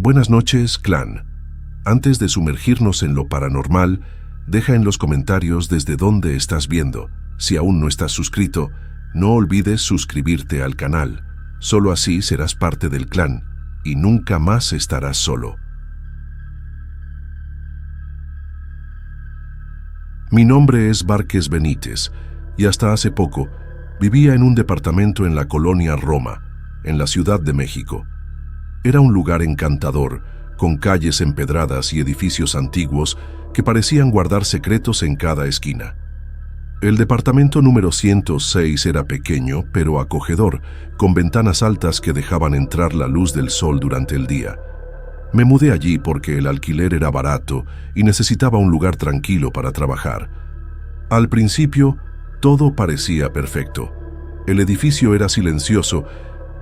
Buenas noches, clan. Antes de sumergirnos en lo paranormal, deja en los comentarios desde dónde estás viendo. Si aún no estás suscrito, no olvides suscribirte al canal. Solo así serás parte del clan y nunca más estarás solo. Mi nombre es Várquez Benítez y hasta hace poco vivía en un departamento en la colonia Roma, en la Ciudad de México. Era un lugar encantador, con calles empedradas y edificios antiguos que parecían guardar secretos en cada esquina. El departamento número 106 era pequeño, pero acogedor, con ventanas altas que dejaban entrar la luz del sol durante el día. Me mudé allí porque el alquiler era barato y necesitaba un lugar tranquilo para trabajar. Al principio, todo parecía perfecto. El edificio era silencioso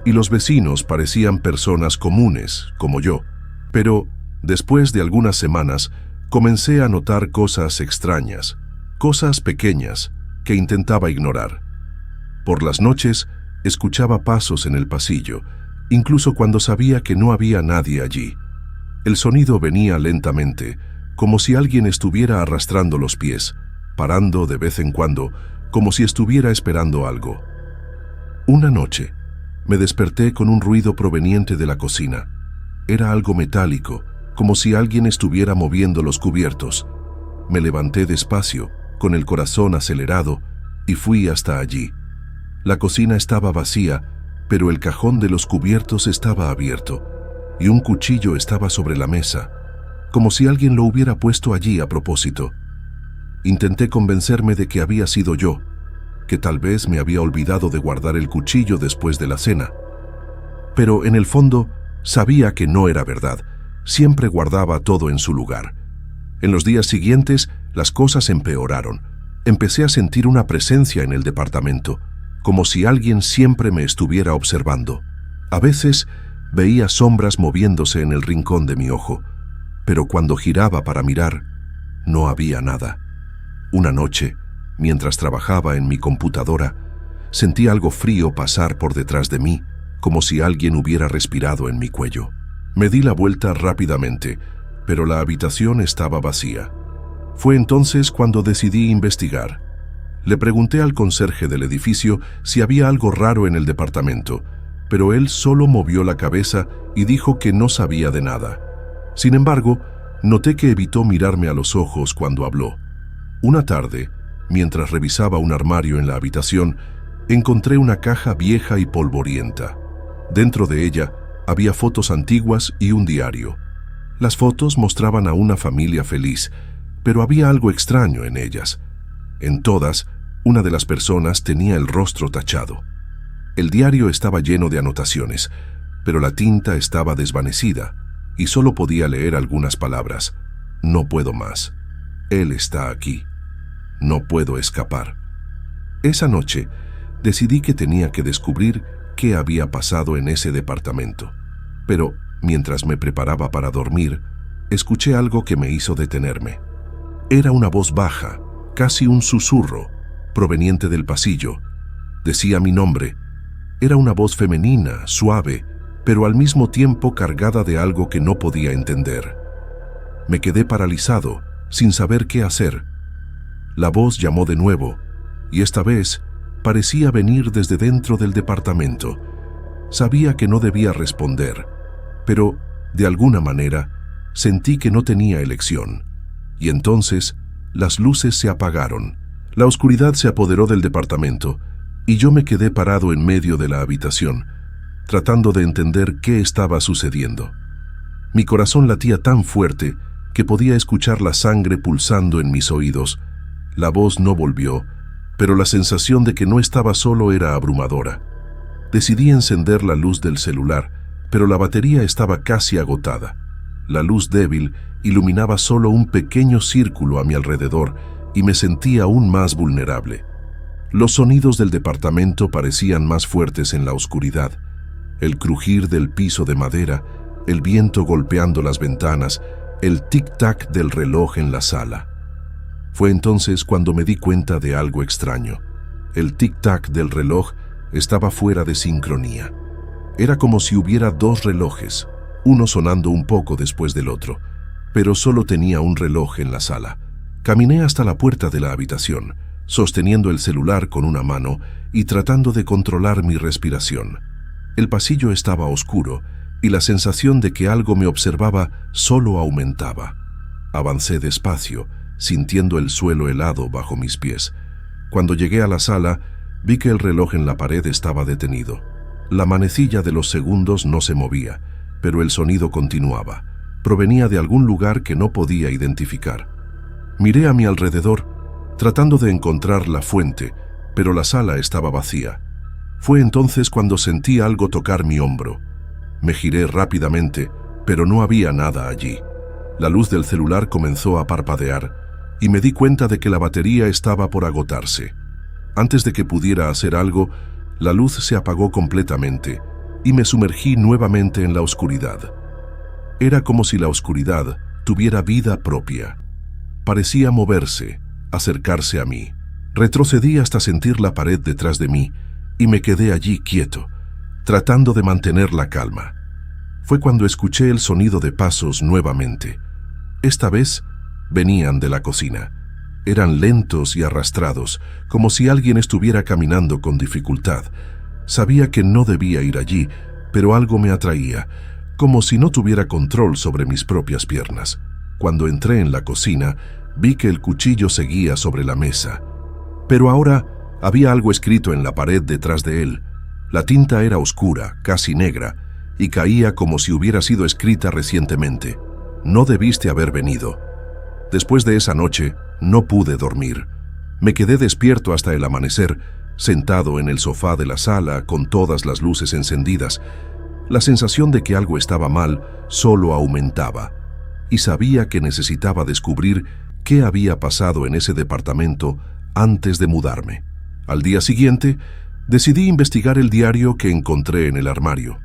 y los vecinos parecían personas comunes, como yo. Pero, después de algunas semanas, comencé a notar cosas extrañas, cosas pequeñas que intentaba ignorar. Por las noches, escuchaba pasos en el pasillo, incluso cuando sabía que no había nadie allí. El sonido venía lentamente, como si alguien estuviera arrastrando los pies, parando de vez en cuando, como si estuviera esperando algo. Una noche, me desperté con un ruido proveniente de la cocina. Era algo metálico, como si alguien estuviera moviendo los cubiertos. Me levanté despacio, con el corazón acelerado, y fui hasta allí. La cocina estaba vacía, pero el cajón de los cubiertos estaba abierto, y un cuchillo estaba sobre la mesa, como si alguien lo hubiera puesto allí a propósito. Intenté convencerme de que había sido yo, que tal vez me había olvidado de guardar el cuchillo después de la cena. Pero en el fondo, sabía que no era verdad. Siempre guardaba todo en su lugar. En los días siguientes, las cosas empeoraron. Empecé a sentir una presencia en el departamento, como si alguien siempre me estuviera observando. A veces, veía sombras moviéndose en el rincón de mi ojo, pero cuando giraba para mirar, no había nada. Una noche, mientras trabajaba en mi computadora, sentí algo frío pasar por detrás de mí, como si alguien hubiera respirado en mi cuello. Me di la vuelta rápidamente, pero la habitación estaba vacía. Fue entonces cuando decidí investigar. Le pregunté al conserje del edificio si había algo raro en el departamento, pero él solo movió la cabeza y dijo que no sabía de nada. Sin embargo, noté que evitó mirarme a los ojos cuando habló. Una tarde, mientras revisaba un armario en la habitación, encontré una caja vieja y polvorienta. Dentro de ella había fotos antiguas y un diario. Las fotos mostraban a una familia feliz, pero había algo extraño en ellas. En todas, una de las personas tenía el rostro tachado. El diario estaba lleno de anotaciones, pero la tinta estaba desvanecida y solo podía leer algunas palabras. No puedo más. Él está aquí. No puedo escapar. Esa noche, decidí que tenía que descubrir qué había pasado en ese departamento. Pero, mientras me preparaba para dormir, escuché algo que me hizo detenerme. Era una voz baja, casi un susurro, proveniente del pasillo. Decía mi nombre. Era una voz femenina, suave, pero al mismo tiempo cargada de algo que no podía entender. Me quedé paralizado, sin saber qué hacer. La voz llamó de nuevo, y esta vez parecía venir desde dentro del departamento. Sabía que no debía responder, pero, de alguna manera, sentí que no tenía elección. Y entonces, las luces se apagaron. La oscuridad se apoderó del departamento, y yo me quedé parado en medio de la habitación, tratando de entender qué estaba sucediendo. Mi corazón latía tan fuerte que podía escuchar la sangre pulsando en mis oídos. La voz no volvió, pero la sensación de que no estaba solo era abrumadora. Decidí encender la luz del celular, pero la batería estaba casi agotada. La luz débil iluminaba solo un pequeño círculo a mi alrededor y me sentía aún más vulnerable. Los sonidos del departamento parecían más fuertes en la oscuridad. El crujir del piso de madera, el viento golpeando las ventanas, el tic-tac del reloj en la sala. Fue entonces cuando me di cuenta de algo extraño. El tic-tac del reloj estaba fuera de sincronía. Era como si hubiera dos relojes, uno sonando un poco después del otro, pero solo tenía un reloj en la sala. Caminé hasta la puerta de la habitación, sosteniendo el celular con una mano y tratando de controlar mi respiración. El pasillo estaba oscuro y la sensación de que algo me observaba solo aumentaba. Avancé despacio, sintiendo el suelo helado bajo mis pies. Cuando llegué a la sala, vi que el reloj en la pared estaba detenido. La manecilla de los segundos no se movía, pero el sonido continuaba. Provenía de algún lugar que no podía identificar. Miré a mi alrededor, tratando de encontrar la fuente, pero la sala estaba vacía. Fue entonces cuando sentí algo tocar mi hombro. Me giré rápidamente, pero no había nada allí. La luz del celular comenzó a parpadear y me di cuenta de que la batería estaba por agotarse. Antes de que pudiera hacer algo, la luz se apagó completamente y me sumergí nuevamente en la oscuridad. Era como si la oscuridad tuviera vida propia. Parecía moverse, acercarse a mí. Retrocedí hasta sentir la pared detrás de mí y me quedé allí quieto, tratando de mantener la calma. Fue cuando escuché el sonido de pasos nuevamente. Esta vez venían de la cocina. Eran lentos y arrastrados, como si alguien estuviera caminando con dificultad. Sabía que no debía ir allí, pero algo me atraía, como si no tuviera control sobre mis propias piernas. Cuando entré en la cocina, vi que el cuchillo seguía sobre la mesa. Pero ahora había algo escrito en la pared detrás de él. La tinta era oscura, casi negra, y caía como si hubiera sido escrita recientemente. No debiste haber venido. Después de esa noche, no pude dormir. Me quedé despierto hasta el amanecer, sentado en el sofá de la sala con todas las luces encendidas. La sensación de que algo estaba mal solo aumentaba, y sabía que necesitaba descubrir qué había pasado en ese departamento antes de mudarme. Al día siguiente, decidí investigar el diario que encontré en el armario.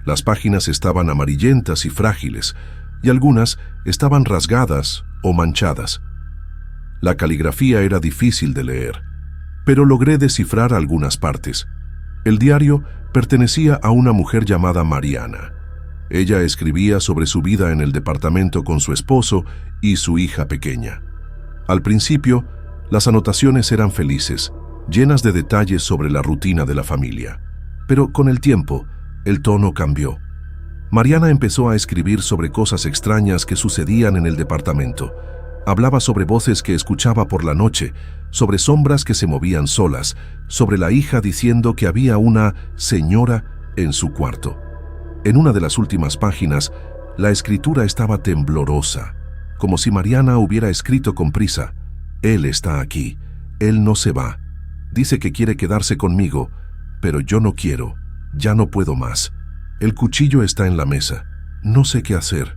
Las páginas estaban amarillentas y frágiles, y algunas estaban rasgadas o manchadas. La caligrafía era difícil de leer, pero logré descifrar algunas partes. El diario pertenecía a una mujer llamada Mariana. Ella escribía sobre su vida en el departamento con su esposo y su hija pequeña. Al principio, las anotaciones eran felices, llenas de detalles sobre la rutina de la familia. Pero con el tiempo, el tono cambió. Mariana empezó a escribir sobre cosas extrañas que sucedían en el departamento. Hablaba sobre voces que escuchaba por la noche, sobre sombras que se movían solas, sobre la hija diciendo que había una señora en su cuarto. En una de las últimas páginas, la escritura estaba temblorosa, como si Mariana hubiera escrito con prisa. Él está aquí, él no se va. Dice que quiere quedarse conmigo, pero yo no quiero, ya no puedo más. El cuchillo está en la mesa, no sé qué hacer.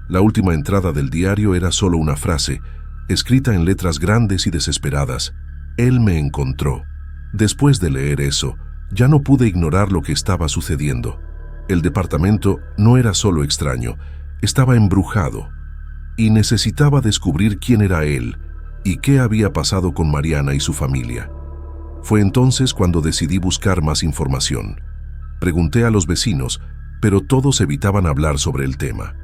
La última entrada del diario era solo una frase, escrita en letras grandes y desesperadas. Él me encontró. Después de leer eso, ya no pude ignorar lo que estaba sucediendo. El departamento no era solo extraño, estaba embrujado. Y necesitaba descubrir quién era él y qué había pasado con Mariana y su familia. Fue entonces cuando decidí buscar más información. Pregunté a los vecinos, pero todos evitaban hablar sobre el tema.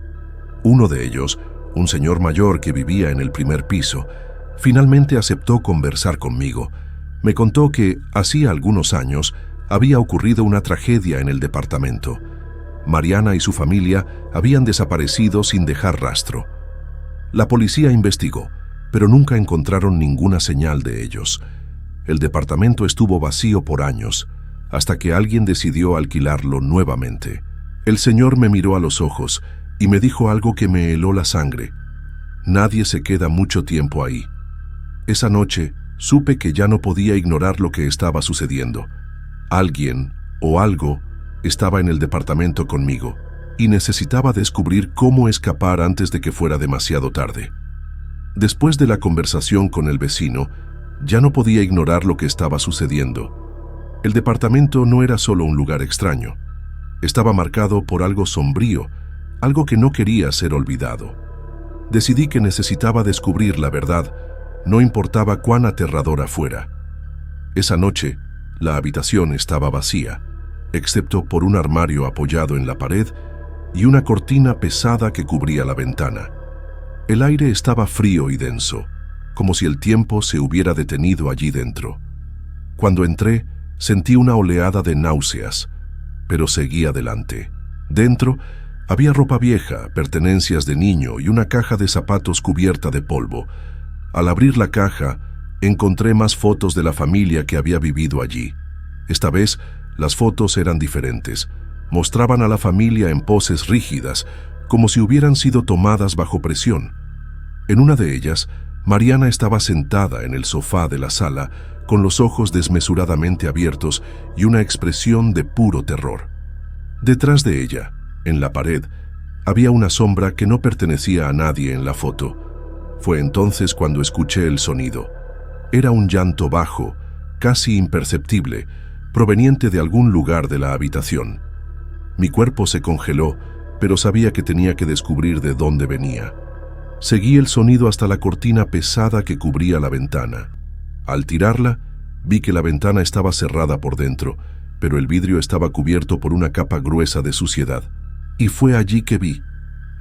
Uno de ellos, un señor mayor que vivía en el primer piso, finalmente aceptó conversar conmigo. Me contó que, hacía algunos años, había ocurrido una tragedia en el departamento. Mariana y su familia habían desaparecido sin dejar rastro. La policía investigó, pero nunca encontraron ninguna señal de ellos. El departamento estuvo vacío por años, hasta que alguien decidió alquilarlo nuevamente. El señor me miró a los ojos y me dijo algo que me heló la sangre. Nadie se queda mucho tiempo ahí. Esa noche supe que ya no podía ignorar lo que estaba sucediendo. Alguien o algo estaba en el departamento conmigo y necesitaba descubrir cómo escapar antes de que fuera demasiado tarde. Después de la conversación con el vecino, ya no podía ignorar lo que estaba sucediendo. El departamento no era solo un lugar extraño. Estaba marcado por algo sombrío, algo que no quería ser olvidado. Decidí que necesitaba descubrir la verdad, no importaba cuán aterradora fuera. Esa noche, la habitación estaba vacía, excepto por un armario apoyado en la pared y una cortina pesada que cubría la ventana. El aire estaba frío y denso, como si el tiempo se hubiera detenido allí dentro. Cuando entré, sentí una oleada de náuseas, pero seguí adelante. Dentro había ropa vieja, pertenencias de niño y una caja de zapatos cubierta de polvo. Al abrir la caja, encontré más fotos de la familia que había vivido allí. Esta vez, las fotos eran diferentes. Mostraban a la familia en poses rígidas, como si hubieran sido tomadas bajo presión. En una de ellas, Mariana estaba sentada en el sofá de la sala, con los ojos desmesuradamente abiertos y una expresión de puro terror. Detrás de ella, en la pared, había una sombra que no pertenecía a nadie en la foto. Fue entonces cuando escuché el sonido. Era un llanto bajo, casi imperceptible, proveniente de algún lugar de la habitación. Mi cuerpo se congeló, pero sabía que tenía que descubrir de dónde venía. Seguí el sonido hasta la cortina pesada que cubría la ventana. Al tirarla, vi que la ventana estaba cerrada por dentro, pero el vidrio estaba cubierto por una capa gruesa de suciedad. Y fue allí que vi,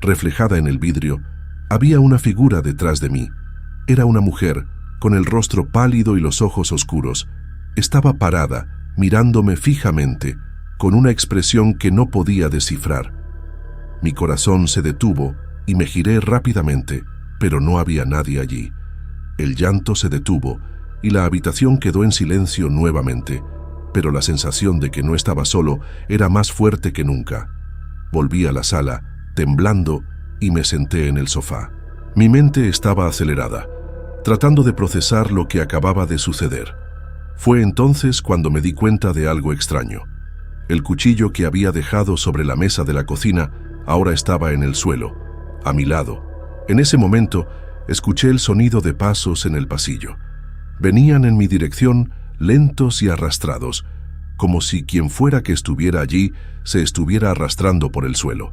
reflejada en el vidrio, había una figura detrás de mí. Era una mujer, con el rostro pálido y los ojos oscuros. Estaba parada, mirándome fijamente, con una expresión que no podía descifrar. Mi corazón se detuvo y me giré rápidamente, pero no había nadie allí. El llanto se detuvo y la habitación quedó en silencio nuevamente, pero la sensación de que no estaba solo era más fuerte que nunca. Volví a la sala, temblando, y me senté en el sofá. Mi mente estaba acelerada, tratando de procesar lo que acababa de suceder. Fue entonces cuando me di cuenta de algo extraño. El cuchillo que había dejado sobre la mesa de la cocina ahora estaba en el suelo, a mi lado. En ese momento, escuché el sonido de pasos en el pasillo. Venían en mi dirección, lentos y arrastrados, como si quien fuera que estuviera allí se estuviera arrastrando por el suelo.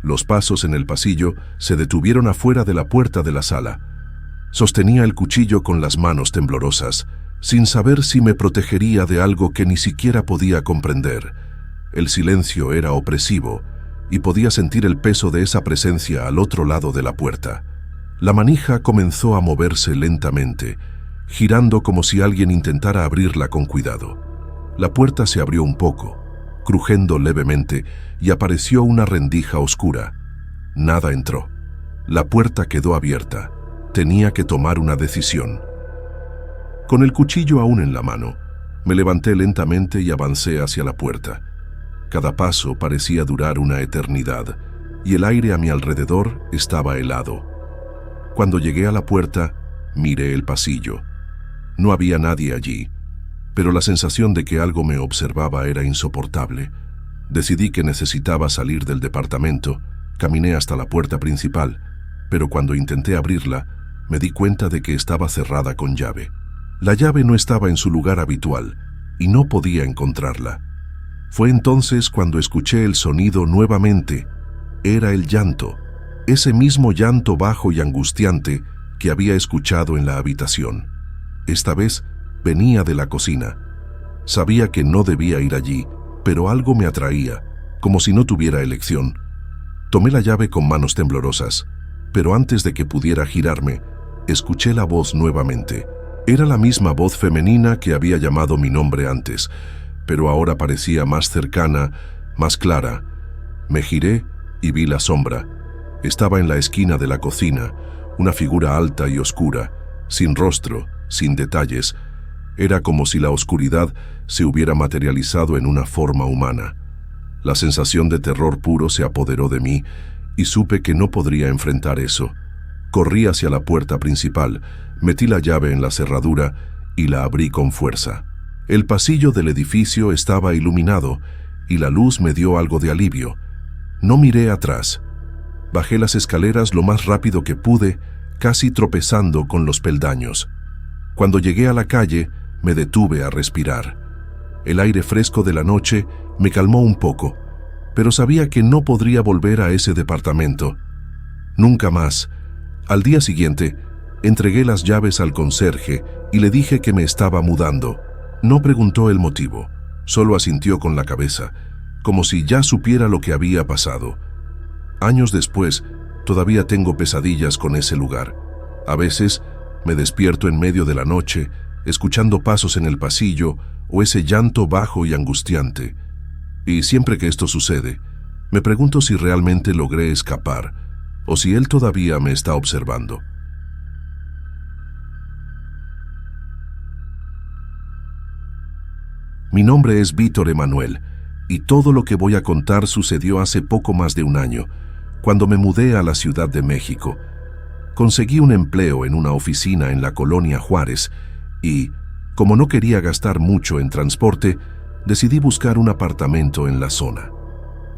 Los pasos en el pasillo se detuvieron afuera de la puerta de la sala. Sostenía el cuchillo con las manos temblorosas, sin saber si me protegería de algo que ni siquiera podía comprender. El silencio era opresivo, y podía sentir el peso de esa presencia al otro lado de la puerta. La manija comenzó a moverse lentamente, girando como si alguien intentara abrirla con cuidado. La puerta se abrió un poco, crujiendo levemente, y apareció una rendija oscura. Nada entró. La puerta quedó abierta. Tenía que tomar una decisión. Con el cuchillo aún en la mano, me levanté lentamente y avancé hacia la puerta. Cada paso parecía durar una eternidad, y el aire a mi alrededor estaba helado. Cuando llegué a la puerta, miré el pasillo. No había nadie allí, pero la sensación de que algo me observaba era insoportable. Decidí que necesitaba salir del departamento. Caminé hasta la puerta principal, pero cuando intenté abrirla, me di cuenta de que estaba cerrada con llave. La llave no estaba en su lugar habitual, y no podía encontrarla. Fue entonces cuando escuché el sonido nuevamente. Era el llanto, ese mismo llanto bajo y angustiante que había escuchado en la habitación. Esta vez venía de la cocina. Sabía que no debía ir allí, pero algo me atraía, como si no tuviera elección. Tomé la llave con manos temblorosas, pero antes de que pudiera girarme, escuché la voz nuevamente. Era la misma voz femenina que había llamado mi nombre antes, pero ahora parecía más cercana, más clara. Me giré y vi la sombra. Estaba en la esquina de la cocina, una figura alta y oscura, sin rostro, sin detalles. Era como si la oscuridad se hubiera materializado en una forma humana. La sensación de terror puro se apoderó de mí y supe que no podría enfrentar eso. Corrí hacia la puerta principal, metí la llave en la cerradura y la abrí con fuerza. El pasillo del edificio estaba iluminado y la luz me dio algo de alivio. No miré atrás. Bajé las escaleras lo más rápido que pude, casi tropezando con los peldaños. Cuando llegué a la calle, me detuve a respirar. El aire fresco de la noche me calmó un poco, pero sabía que no podría volver a ese departamento. Nunca más. Al día siguiente, entregué las llaves al conserje y le dije que me estaba mudando. No preguntó el motivo, solo asintió con la cabeza, como si ya supiera lo que había pasado. Años después, todavía tengo pesadillas con ese lugar. A veces me despierto en medio de la noche, escuchando pasos en el pasillo o ese llanto bajo y angustiante. Y siempre que esto sucede, me pregunto si realmente logré escapar o si él todavía me está observando. Mi nombre es Víctor Emanuel y todo lo que voy a contar sucedió hace poco más de un año, cuando me mudé a la Ciudad de México. Conseguí un empleo en una oficina en la colonia Juárez y, como no quería gastar mucho en transporte, decidí buscar un apartamento en la zona.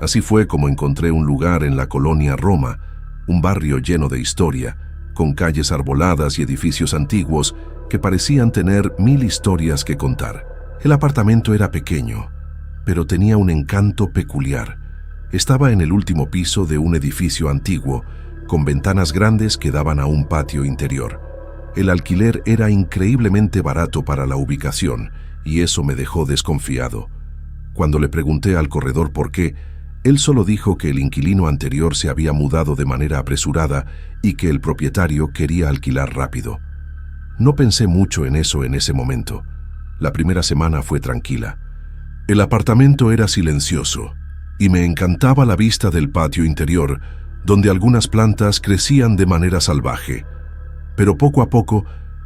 Así fue como encontré un lugar en la colonia Roma, un barrio lleno de historia, con calles arboladas y edificios antiguos que parecían tener 1000 historias que contar. El apartamento era pequeño, pero tenía un encanto peculiar. Estaba en el último piso de un edificio antiguo, con ventanas grandes que daban a un patio interior. El alquiler era increíblemente barato para la ubicación, y eso me dejó desconfiado. Cuando le pregunté al corredor por qué, él solo dijo que el inquilino anterior se había mudado de manera apresurada y que el propietario quería alquilar rápido. No pensé mucho en eso en ese momento. La primera semana fue tranquila. El apartamento era silencioso y me encantaba la vista del patio interior, donde algunas plantas crecían de manera salvaje. Pero poco a poco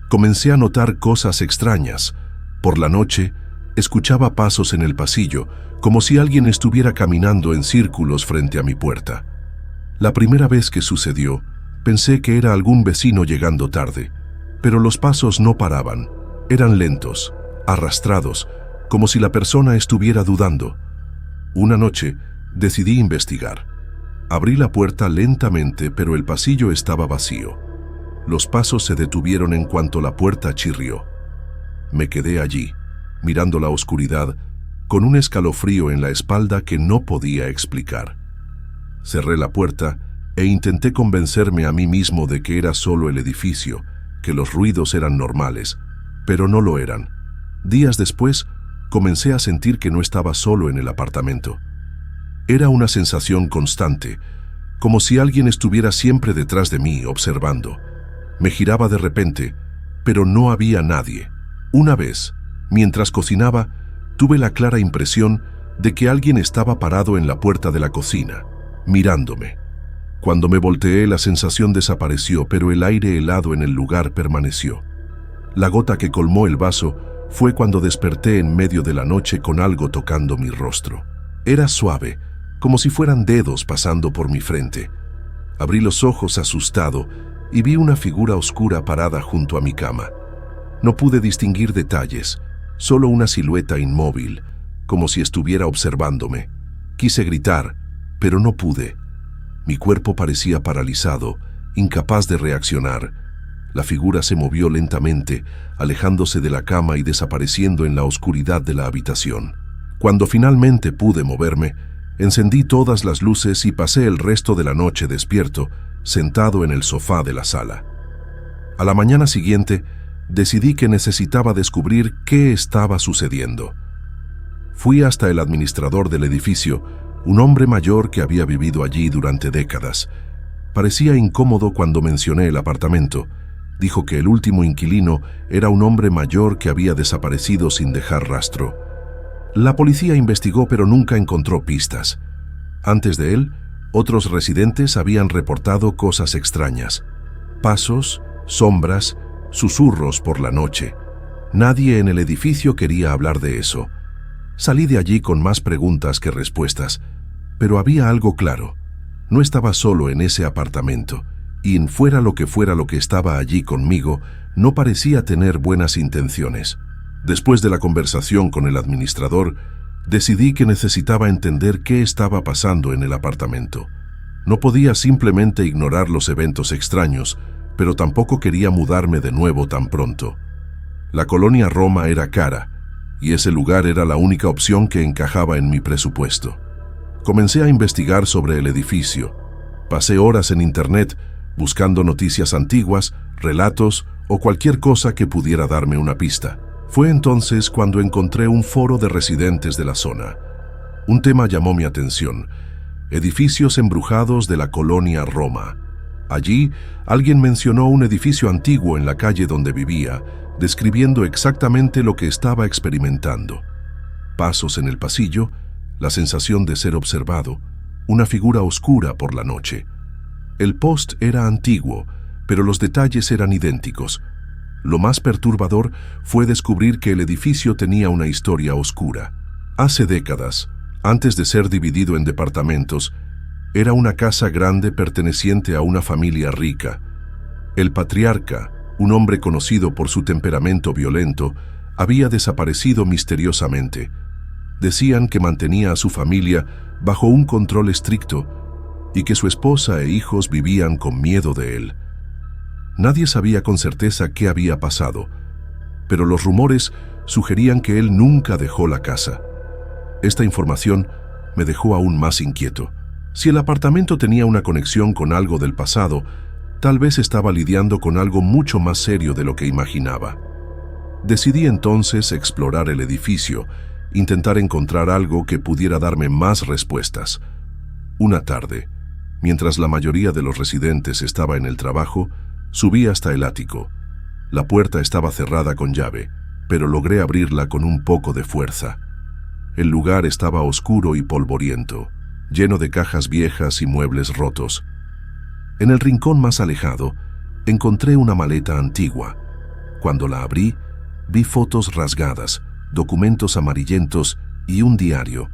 comencé a notar cosas extrañas. Por la noche, escuchaba pasos en el pasillo, como si alguien estuviera caminando en círculos frente a mi puerta. La primera vez que sucedió, pensé que era algún vecino llegando tarde, pero los pasos no paraban. Eran lentos, arrastrados, como si la persona estuviera dudando. Una noche, decidí investigar. Abrí la puerta lentamente, pero el pasillo estaba vacío. Los pasos se detuvieron en cuanto la puerta chirrió. Me quedé allí, mirando la oscuridad, con un escalofrío en la espalda que no podía explicar. Cerré la puerta e intenté convencerme a mí mismo de que era solo el edificio, que los ruidos eran normales, pero no lo eran. Días después, comencé a sentir que no estaba solo en el apartamento. Era una sensación constante, como si alguien estuviera siempre detrás de mí, observando. Me giraba de repente, pero no había nadie. Una vez, mientras cocinaba, tuve la clara impresión de que alguien estaba parado en la puerta de la cocina, mirándome. Cuando me volteé, la sensación desapareció, pero el aire helado en el lugar permaneció. La gota que colmó el vaso fue cuando desperté en medio de la noche con algo tocando mi rostro. Era suave, como si fueran dedos pasando por mi frente. Abrí los ojos asustado y vi una figura oscura parada junto a mi cama. No pude distinguir detalles, solo una silueta inmóvil, como si estuviera observándome. Quise gritar, pero no pude. Mi cuerpo parecía paralizado, incapaz de reaccionar. La figura se movió lentamente, alejándose de la cama y desapareciendo en la oscuridad de la habitación. Cuando finalmente pude moverme, encendí todas las luces y pasé el resto de la noche despierto, sentado en el sofá de la sala. A la mañana siguiente, decidí que necesitaba descubrir qué estaba sucediendo. Fui hasta el administrador del edificio, un hombre mayor que había vivido allí durante décadas. Parecía incómodo cuando mencioné el apartamento. Dijo que el último inquilino era un hombre mayor que había desaparecido sin dejar rastro. La policía investigó, pero nunca encontró pistas. Antes de él, otros residentes habían reportado cosas extrañas. Pasos, sombras, susurros por la noche. Nadie en el edificio quería hablar de eso. Salí de allí con más preguntas que respuestas, pero había algo claro. No estaba solo en ese apartamento, y fuera lo que estaba allí conmigo, no parecía tener buenas intenciones. Después de la conversación con el administrador, decidí que necesitaba entender qué estaba pasando en el apartamento. No podía simplemente ignorar los eventos extraños, pero tampoco quería mudarme de nuevo tan pronto. La colonia Roma era cara, y ese lugar era la única opción que encajaba en mi presupuesto. Comencé a investigar sobre el edificio. Pasé horas en internet buscando noticias antiguas, relatos o cualquier cosa que pudiera darme una pista. Fue entonces cuando encontré un foro de residentes de la zona. Un tema llamó mi atención. edificios embrujados de la colonia Roma. Allí, alguien mencionó un edificio antiguo en la calle donde vivía, describiendo exactamente lo que estaba experimentando. Pasos en el pasillo, la sensación de ser observado, una figura oscura por la noche. El post era antiguo, pero los detalles eran idénticos. Lo más perturbador fue descubrir que el edificio tenía una historia oscura. Hace décadas, antes de ser dividido en departamentos, era una casa grande perteneciente a una familia rica. El patriarca, un hombre conocido por su temperamento violento, había desaparecido misteriosamente. Decían que mantenía a su familia bajo un control estricto y que su esposa e hijos vivían con miedo de él. Nadie sabía con certeza qué había pasado, pero los rumores sugerían que él nunca dejó la casa. Esta información me dejó aún más inquieto. Si el apartamento tenía una conexión con algo del pasado, tal vez estaba lidiando con algo mucho más serio de lo que imaginaba. Decidí entonces explorar el edificio, intentar encontrar algo que pudiera darme más respuestas. Una tarde, mientras la mayoría de los residentes estaba en el trabajo, subí hasta el ático. La puerta estaba cerrada con llave, pero logré abrirla con un poco de fuerza. El lugar estaba oscuro y polvoriento, lleno de cajas viejas y muebles rotos. En el rincón más alejado, encontré una maleta antigua. Cuando la abrí, vi fotos rasgadas, documentos amarillentos y un diario.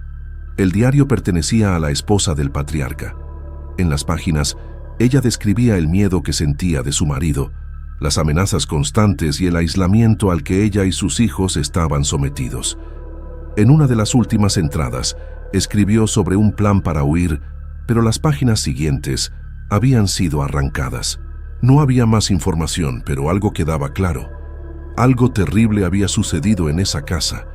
El diario pertenecía a la esposa del patriarca. En las páginas, ella describía el miedo que sentía de su marido, las amenazas constantes y el aislamiento al que ella y sus hijos estaban sometidos. En una de las últimas entradas, escribió sobre un plan para huir, pero las páginas siguientes habían sido arrancadas. No había más información, pero algo quedaba claro. Algo terrible había sucedido en esa casa.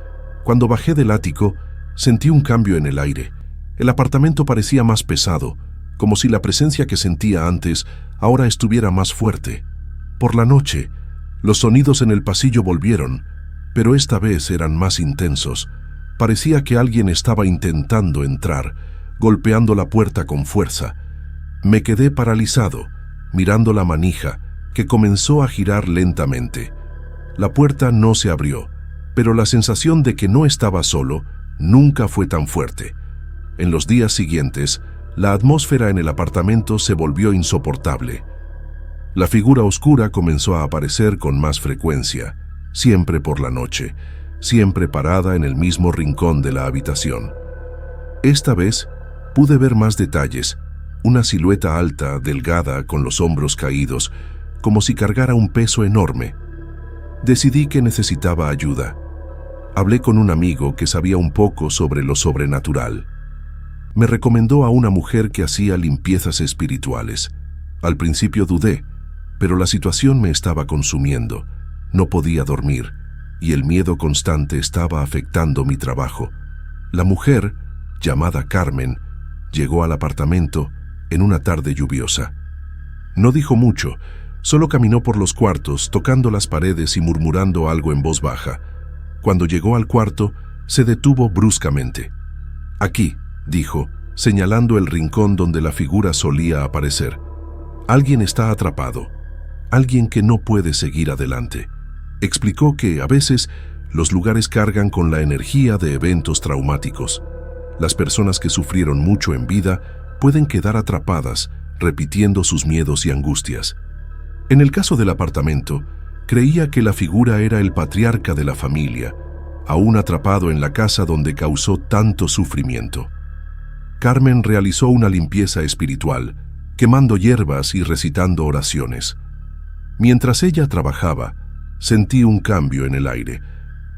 Cuando bajé del ático, sentí un cambio en el aire. El apartamento parecía más pesado, como si la presencia que sentía antes ahora estuviera más fuerte. Por la noche, los sonidos en el pasillo volvieron, pero esta vez eran más intensos. Parecía que alguien estaba intentando entrar, golpeando la puerta con fuerza. Me quedé paralizado, mirando la manija, que comenzó a girar lentamente. La puerta no se abrió, pero la sensación de que no estaba solo nunca fue tan fuerte. En los días siguientes, la atmósfera en el apartamento se volvió insoportable. La figura oscura comenzó a aparecer con más frecuencia, siempre por la noche, siempre parada en el mismo rincón de la habitación. Esta vez pude ver más detalles, una silueta alta, delgada, con los hombros caídos, como si cargara un peso enorme. Decidí que necesitaba ayuda. Hablé con un amigo que sabía un poco sobre lo sobrenatural. Me recomendó a una mujer que hacía limpiezas espirituales. Al principio dudé, pero la situación me estaba consumiendo. No podía dormir, y el miedo constante estaba afectando mi trabajo. La mujer, llamada Carmen, llegó al apartamento en una tarde lluviosa. No dijo mucho, solo caminó por los cuartos, tocando las paredes y murmurando algo en voz baja. Cuando llegó al cuarto, se detuvo bruscamente. «Aquí», dijo, señalando el rincón donde la figura solía aparecer. «Alguien está atrapado, alguien que no puede seguir adelante». Explicó que, a veces, los lugares cargan con la energía de eventos traumáticos. Las personas que sufrieron mucho en vida pueden quedar atrapadas, repitiendo sus miedos y angustias. En el caso del apartamento, creía que la figura era el patriarca de la familia, aún atrapado en la casa donde causó tanto sufrimiento. Carmen realizó una limpieza espiritual, quemando hierbas y recitando oraciones. Mientras ella trabajaba, sentí un cambio en el aire.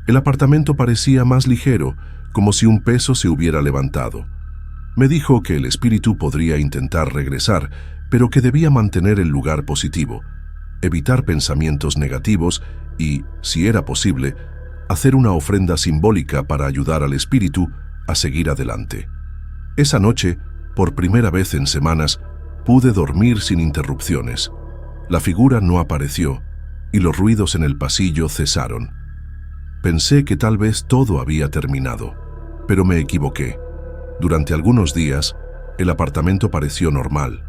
El apartamento parecía más ligero, como si un peso se hubiera levantado. Me dijo que el espíritu podría intentar regresar, pero que debía mantener el lugar positivo, evitar pensamientos negativos y, si era posible, hacer una ofrenda simbólica para ayudar al espíritu a seguir adelante. Esa noche, por primera vez en semanas, pude dormir sin interrupciones. La figura no apareció y los ruidos en el pasillo cesaron. Pensé que tal vez todo había terminado, pero me equivoqué. Durante algunos días, El apartamento pareció normal.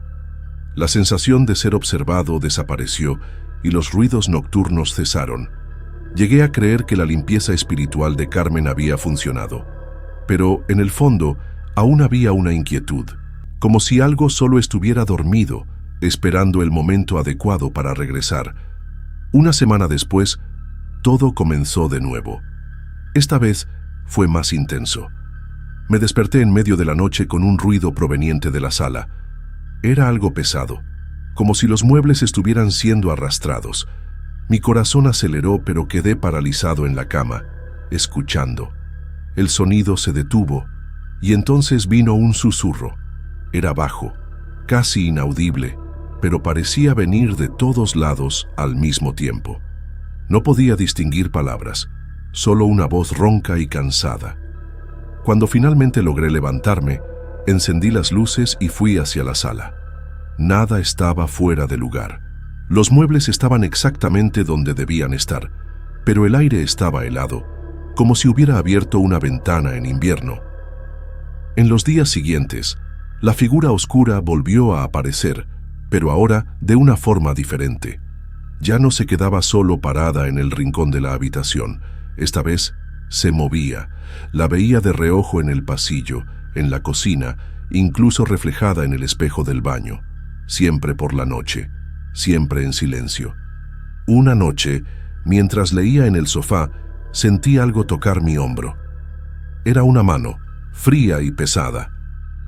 La sensación de ser observado desapareció y los ruidos nocturnos cesaron. Llegué a creer que la limpieza espiritual de Carmen había funcionado. Pero, en el fondo, aún había una inquietud, como si algo solo estuviera dormido, esperando el momento adecuado para regresar. Una semana después, todo comenzó de nuevo. Esta vez fue más intenso. Me desperté en medio de la noche con un ruido proveniente de la sala. Era algo pesado, como si los muebles estuvieran siendo arrastrados. Mi corazón aceleró, pero quedé paralizado en la cama, escuchando. El sonido se detuvo, y entonces vino un susurro. Era bajo, casi inaudible, pero parecía venir de todos lados al mismo tiempo. No podía distinguir palabras, solo una voz ronca y cansada. Cuando finalmente logré levantarme, encendí las luces y fui hacia la sala. Nada estaba fuera de lugar. Los muebles estaban exactamente donde debían estar, pero el aire estaba helado, como si hubiera abierto una ventana en invierno. En los días siguientes, la figura oscura volvió a aparecer, pero ahora de una forma diferente. Ya no se quedaba solo parada en el rincón de la habitación. Esta vez se movía. La veía de reojo en el pasillo, en la cocina, incluso reflejada en el espejo del baño. Siempre por la noche, siempre en silencio. Una noche, mientras leía en el sofá, sentí algo tocar mi hombro. Era una mano, fría y pesada.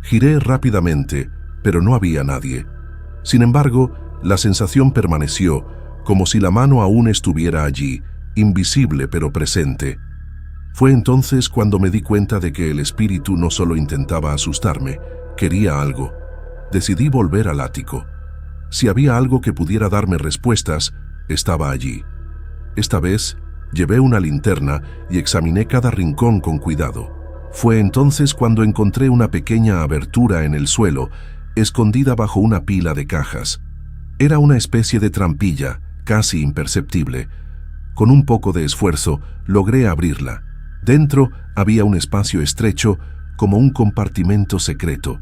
Giré rápidamente, pero no había nadie. Sin embargo, la sensación permaneció, como si la mano aún estuviera allí, invisible pero presente. Fue entonces cuando me di cuenta de que el espíritu no solo intentaba asustarme, quería algo. Decidí volver al ático. Si había algo que pudiera darme respuestas, estaba allí. Esta vez, llevé una linterna y examiné cada rincón con cuidado. Fue entonces cuando encontré una pequeña abertura en el suelo, escondida bajo una pila de cajas. Era una especie de trampilla, casi imperceptible. Con un poco de esfuerzo, logré abrirla. Dentro había un espacio estrecho, como un compartimento secreto.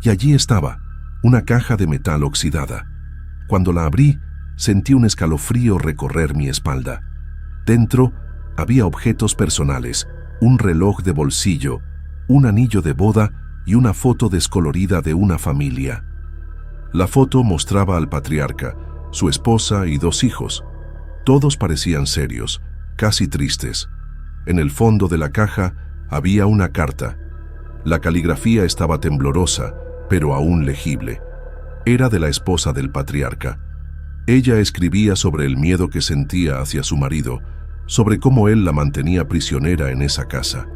Y allí estaba, una caja de metal oxidada. Cuando la abrí, sentí un escalofrío recorrer mi espalda. Dentro había objetos personales, un reloj de bolsillo, un anillo de boda y una foto descolorida de una familia. La foto mostraba al patriarca, su esposa y 2 hijos. Todos parecían serios, casi tristes. En el fondo de la caja había una carta. La caligrafía estaba temblorosa, pero aún legible. Era de la esposa del patriarca. Ella escribía sobre el miedo que sentía hacia su marido, sobre cómo él la mantenía prisionera en esa casa.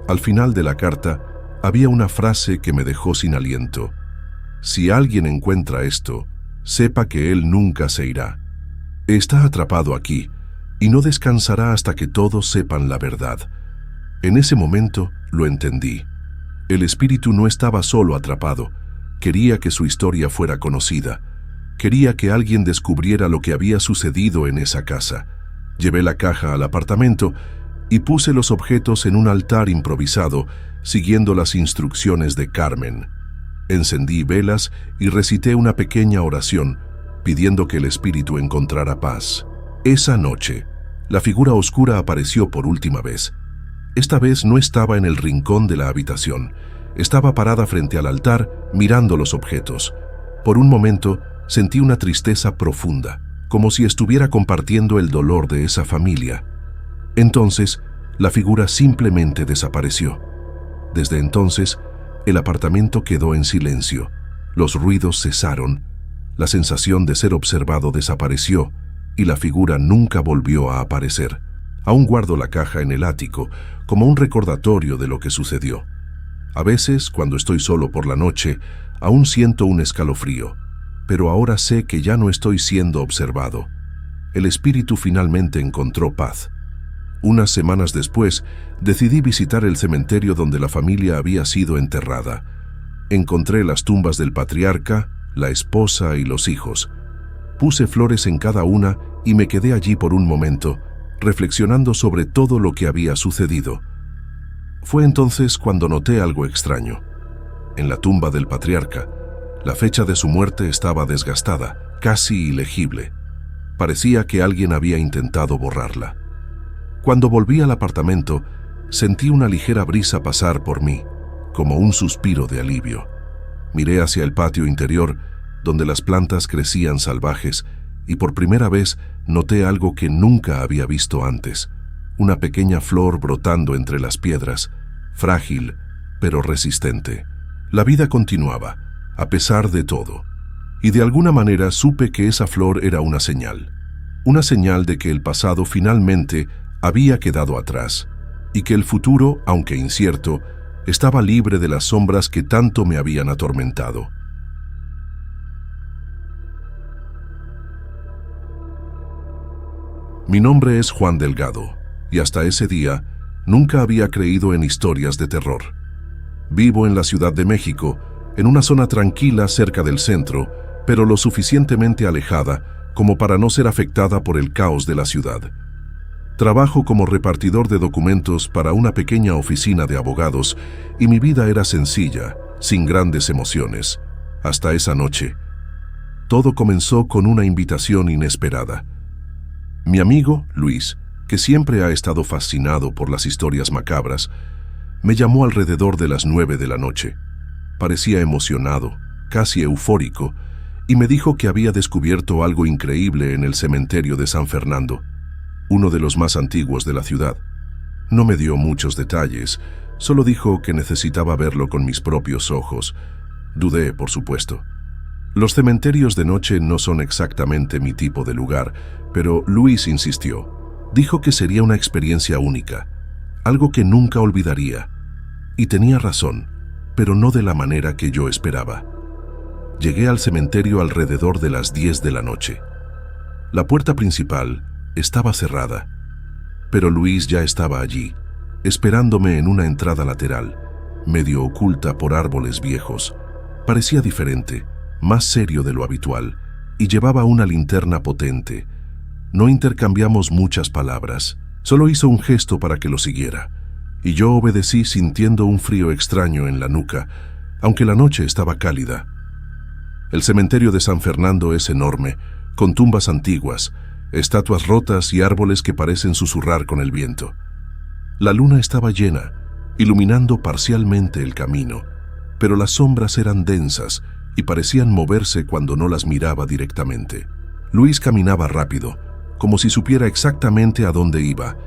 Al final de la carta había una frase que me dejó sin aliento. Si alguien encuentra esto, sepa que él nunca se irá. Está atrapado aquí y no descansará hasta que todos sepan la verdad. En ese momento lo entendí. El espíritu no estaba solo atrapado, quería que su historia fuera conocida. Quería que alguien descubriera lo que había sucedido en esa casa. Llevé la caja al apartamento y puse los objetos en un altar improvisado, siguiendo las instrucciones de Carmen. Encendí velas y recité una pequeña oración, pidiendo que el espíritu encontrara paz. Esa noche, la figura oscura apareció por última vez. Esta vez no estaba en el rincón de la habitación. Estaba parada frente al altar, mirando los objetos. Por un momento, sentí una tristeza profunda, como si estuviera compartiendo el dolor de esa familia. Entonces, la figura simplemente desapareció. Desde entonces, el apartamento quedó en silencio. Los ruidos cesaron, la sensación de ser observado desapareció y la figura nunca volvió a aparecer. Aún guardo la caja en el ático como un recordatorio de lo que sucedió. A veces, cuando estoy solo por la noche, aún siento un escalofrío, pero ahora sé que ya no estoy siendo observado. El espíritu finalmente encontró paz. Unas semanas después, decidí visitar el cementerio donde la familia había sido enterrada. Encontré las tumbas del patriarca, la esposa y los hijos. Puse flores en cada una y me quedé allí por un momento, reflexionando sobre todo lo que había sucedido. Fue entonces cuando noté algo extraño. en la tumba del patriarca. La fecha de su muerte estaba desgastada, casi ilegible. Parecía que alguien había intentado borrarla. Cuando volví al apartamento, sentí una ligera brisa pasar por mí, como un suspiro de alivio. Miré hacia el patio interior, donde las plantas crecían salvajes, y por primera vez noté algo que nunca había visto antes: una pequeña flor brotando entre las piedras, frágil, pero resistente. La vida continuaba, a pesar de todo, y de alguna manera supe que esa flor era una señal de que el pasado finalmente había quedado atrás, y que el futuro, aunque incierto, estaba libre de las sombras que tanto me habían atormentado. Mi nombre es Juan Delgado, y hasta ese día nunca había creído en historias de terror. Vivo en la Ciudad de México, en una zona tranquila cerca del centro, pero lo suficientemente alejada como para no ser afectada por el caos de la ciudad. Trabajo como repartidor de documentos para una pequeña oficina de abogados y mi vida era sencilla, sin grandes emociones, hasta esa noche. Todo comenzó con una invitación inesperada. Mi amigo, Luis, que siempre ha estado fascinado por las historias macabras, me llamó alrededor de las 9 de la noche. Parecía emocionado, casi eufórico, y me dijo que había descubierto algo increíble en el cementerio de San Fernando, uno de los más antiguos de la ciudad. No me dio muchos detalles, solo dijo que necesitaba verlo con mis propios ojos. Dudé, por supuesto. Los cementerios de noche no son exactamente mi tipo de lugar, pero Luis insistió. Dijo que sería una experiencia única, algo que nunca olvidaría. Y tenía razón, pero no de la manera que yo esperaba. Llegué al cementerio alrededor de las 10 de la noche. La puerta principal estaba cerrada, pero Luis ya estaba allí, esperándome en una entrada lateral, medio oculta por árboles viejos. Parecía diferente, más serio de lo habitual, y llevaba una linterna potente. No intercambiamos muchas palabras, solo hizo un gesto para que lo siguiera, y yo obedecí sintiendo un frío extraño en la nuca, aunque la noche estaba cálida. El cementerio de San Fernando es enorme, con tumbas antiguas, estatuas rotas y árboles que parecen susurrar con el viento. La luna estaba llena, iluminando parcialmente el camino, pero las sombras eran densas y parecían moverse cuando no las miraba directamente. Luis caminaba rápido, como si supiera exactamente a dónde iba,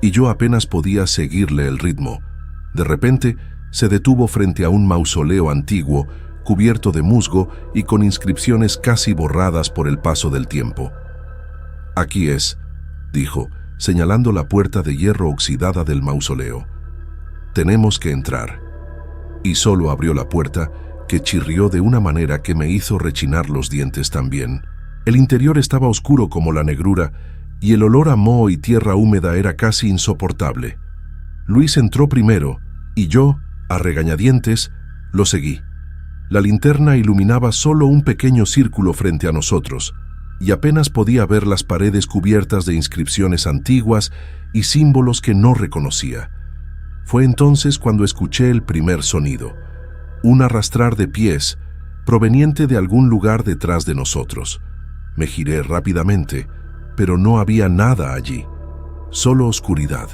y yo apenas podía seguirle el ritmo. De repente, se detuvo frente a un mausoleo antiguo, cubierto de musgo y con inscripciones casi borradas por el paso del tiempo. «Aquí es», dijo, señalando la puerta de hierro oxidada del mausoleo. «Tenemos que entrar». Y solo abrió la puerta, que chirrió de una manera que me hizo rechinar los dientes también. El interior estaba oscuro como la negrura, y el olor a moho y tierra húmeda era casi insoportable. Luis entró primero, y yo, a regañadientes, lo seguí. La linterna iluminaba solo un pequeño círculo frente a nosotros, y apenas podía ver las paredes cubiertas de inscripciones antiguas y símbolos que no reconocía. Fue entonces cuando escuché el primer sonido, un arrastrar de pies, proveniente de algún lugar detrás de nosotros. Me giré rápidamente, pero no había nada allí, solo oscuridad.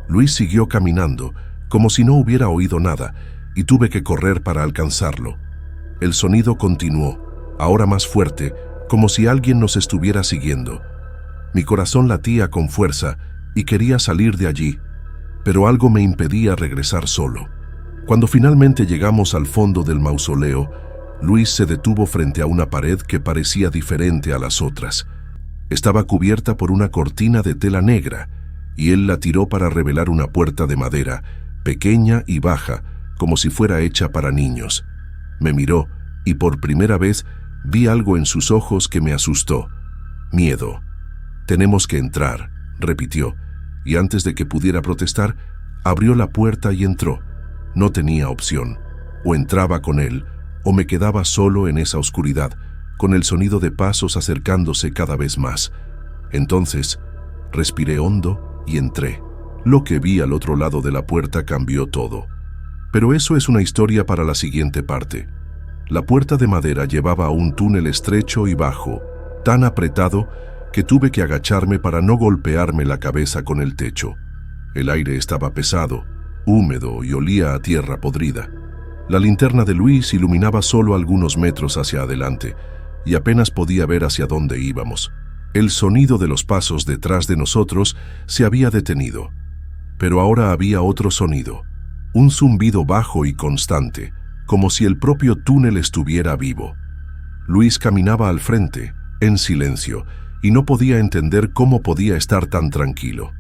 Luis siguió caminando, como si no hubiera oído nada, y tuve que correr para alcanzarlo. El sonido continuó, ahora más fuerte, como si alguien nos estuviera siguiendo. Mi corazón latía con fuerza y quería salir de allí, pero algo me impedía regresar solo. Cuando finalmente llegamos al fondo del mausoleo, Luis se detuvo frente a una pared que parecía diferente a las otras. Estaba cubierta por una cortina de tela negra, y él la tiró para revelar una puerta de madera, pequeña y baja, como si fuera hecha para niños. Me miró, y por primera vez vi algo en sus ojos que me asustó. Miedo. «Tenemos que entrar», repitió, y antes de que pudiera protestar, abrió la puerta y entró. No tenía opción. O entraba con él, o me quedaba solo en esa oscuridad, con el sonido de pasos acercándose cada vez más. Entonces, respiré hondo y entré. Lo que vi al otro lado de la puerta cambió todo. Pero eso es una historia para la siguiente parte. La puerta de madera llevaba a un túnel estrecho y bajo, tan apretado que tuve que agacharme para no golpearme la cabeza con el techo. El aire estaba pesado, húmedo y olía a tierra podrida. La linterna de Luis iluminaba solo algunos metros hacia adelante y apenas podía ver hacia dónde íbamos. El sonido de los pasos detrás de nosotros se había detenido, pero ahora había otro sonido, un zumbido bajo y constante, como si el propio túnel estuviera vivo. Luis caminaba al frente, en silencio, y no podía entender cómo podía estar tan tranquilo.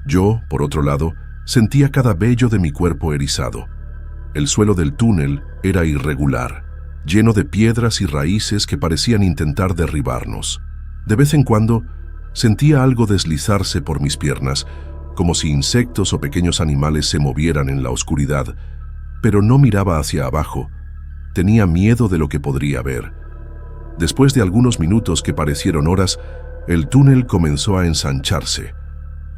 Yo, por otro lado, sentía cada vello de mi cuerpo erizado. El suelo del túnel era irregular, lleno de piedras y raíces que parecían intentar derribarnos. De vez en cuando, sentía algo deslizarse por mis piernas, como si insectos o pequeños animales se movieran en la oscuridad, pero no miraba hacia abajo. Tenía miedo de lo que podría ver. Después de algunos minutos que parecieron horas, el túnel comenzó a ensancharse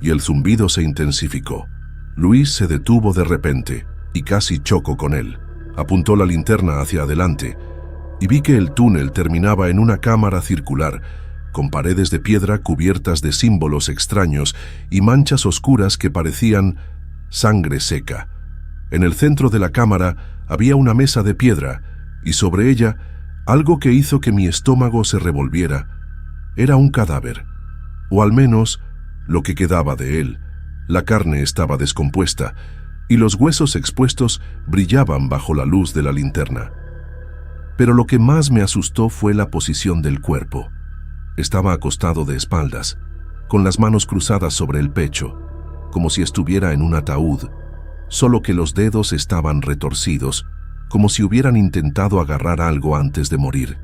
y el zumbido se intensificó. Luis se detuvo de repente y casi chocó con él. Apuntó la linterna hacia adelante y vi que el túnel terminaba en una cámara circular con paredes de piedra cubiertas de símbolos extraños y manchas oscuras que parecían sangre seca. En el centro de la cámara había una mesa de piedra y sobre ella algo que hizo que mi estómago se revolviera. Era un cadáver, o al menos lo que quedaba de él. La carne estaba descompuesta y los huesos expuestos brillaban bajo la luz de la linterna. Pero lo que más me asustó fue la posición del cuerpo. Estaba acostado de espaldas, con las manos cruzadas sobre el pecho, como si estuviera en un ataúd, solo que los dedos estaban retorcidos, como si hubieran intentado agarrar algo antes de morir.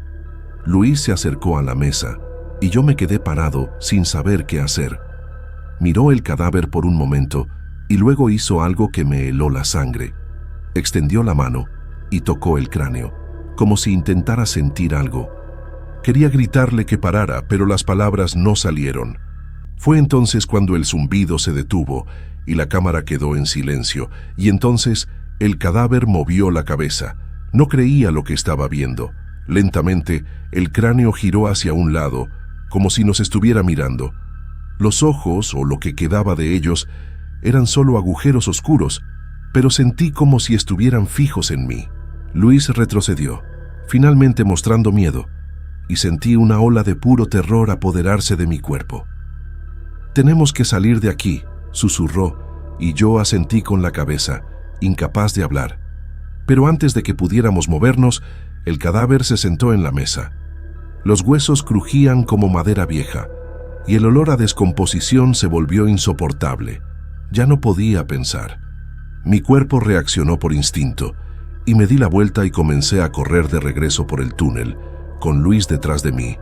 Luis se acercó a la mesa y yo me quedé parado sin saber qué hacer. Miró el cadáver por un momento y luego hizo algo que me heló la sangre. Extendió la mano y tocó el cráneo, como si intentara sentir algo. Quería gritarle que parara, pero las palabras no salieron. Fue entonces cuando el zumbido se detuvo y la cámara quedó en silencio, y entonces el cadáver movió la cabeza. No creía lo que estaba viendo. Lentamente, el cráneo giró hacia un lado, como si nos estuviera mirando. Los ojos, o lo que quedaba de ellos, eran solo agujeros oscuros, pero sentí como si estuvieran fijos en mí. Luis retrocedió, finalmente mostrando miedo, y sentí una ola de puro terror apoderarse de mi cuerpo. «Tenemos que salir de aquí», susurró, y yo asentí con la cabeza, incapaz de hablar. Pero antes de que pudiéramos movernos, el cadáver se sentó en la mesa. Los huesos crujían como madera vieja, y el olor a descomposición se volvió insoportable. Ya no podía pensar. Mi cuerpo reaccionó por instinto, y me di la vuelta y comencé a correr de regreso por el túnel, con Luis detrás de mí.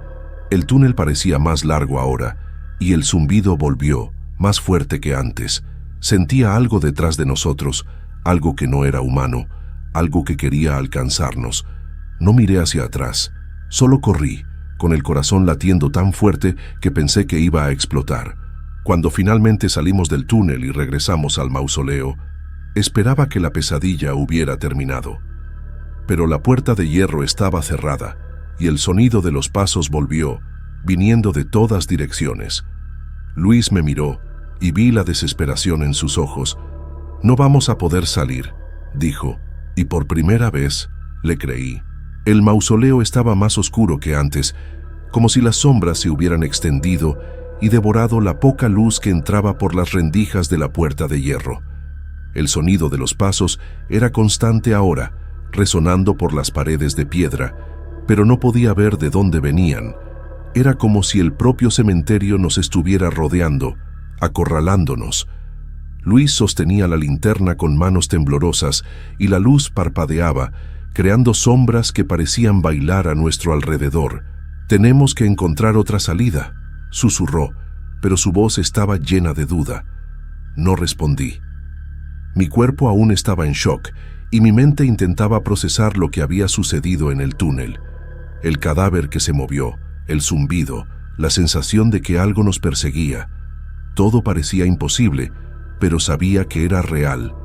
El túnel parecía más largo ahora, y el zumbido volvió, más fuerte que antes. Sentía algo detrás de nosotros, algo que no era humano, algo que quería alcanzarnos. No miré hacia atrás, solo corrí, con el corazón latiendo tan fuerte que pensé que iba a explotar. Cuando finalmente salimos del túnel y regresamos al mausoleo, esperaba que la pesadilla hubiera terminado. Pero la puerta de hierro estaba cerrada, y el sonido de los pasos volvió, viniendo de todas direcciones. Luis me miró, y vi la desesperación en sus ojos. «No vamos a poder salir», dijo, y por primera vez le creí. El mausoleo estaba más oscuro que antes, como si las sombras se hubieran extendido y devorado la poca luz que entraba por las rendijas de la puerta de hierro. El sonido de los pasos era constante ahora, resonando por las paredes de piedra, pero no podía ver de dónde venían. Era como si el propio cementerio nos estuviera rodeando, acorralándonos. Luis sostenía la linterna con manos temblorosas y la luz parpadeaba, creando sombras que parecían bailar a nuestro alrededor. «Tenemos que encontrar otra salida», susurró, pero su voz estaba llena de duda. No respondí. Mi cuerpo aún estaba en shock y mi mente intentaba procesar lo que había sucedido en el túnel. El cadáver que se movió, el zumbido, la sensación de que algo nos perseguía. Todo parecía imposible, pero sabía que era real.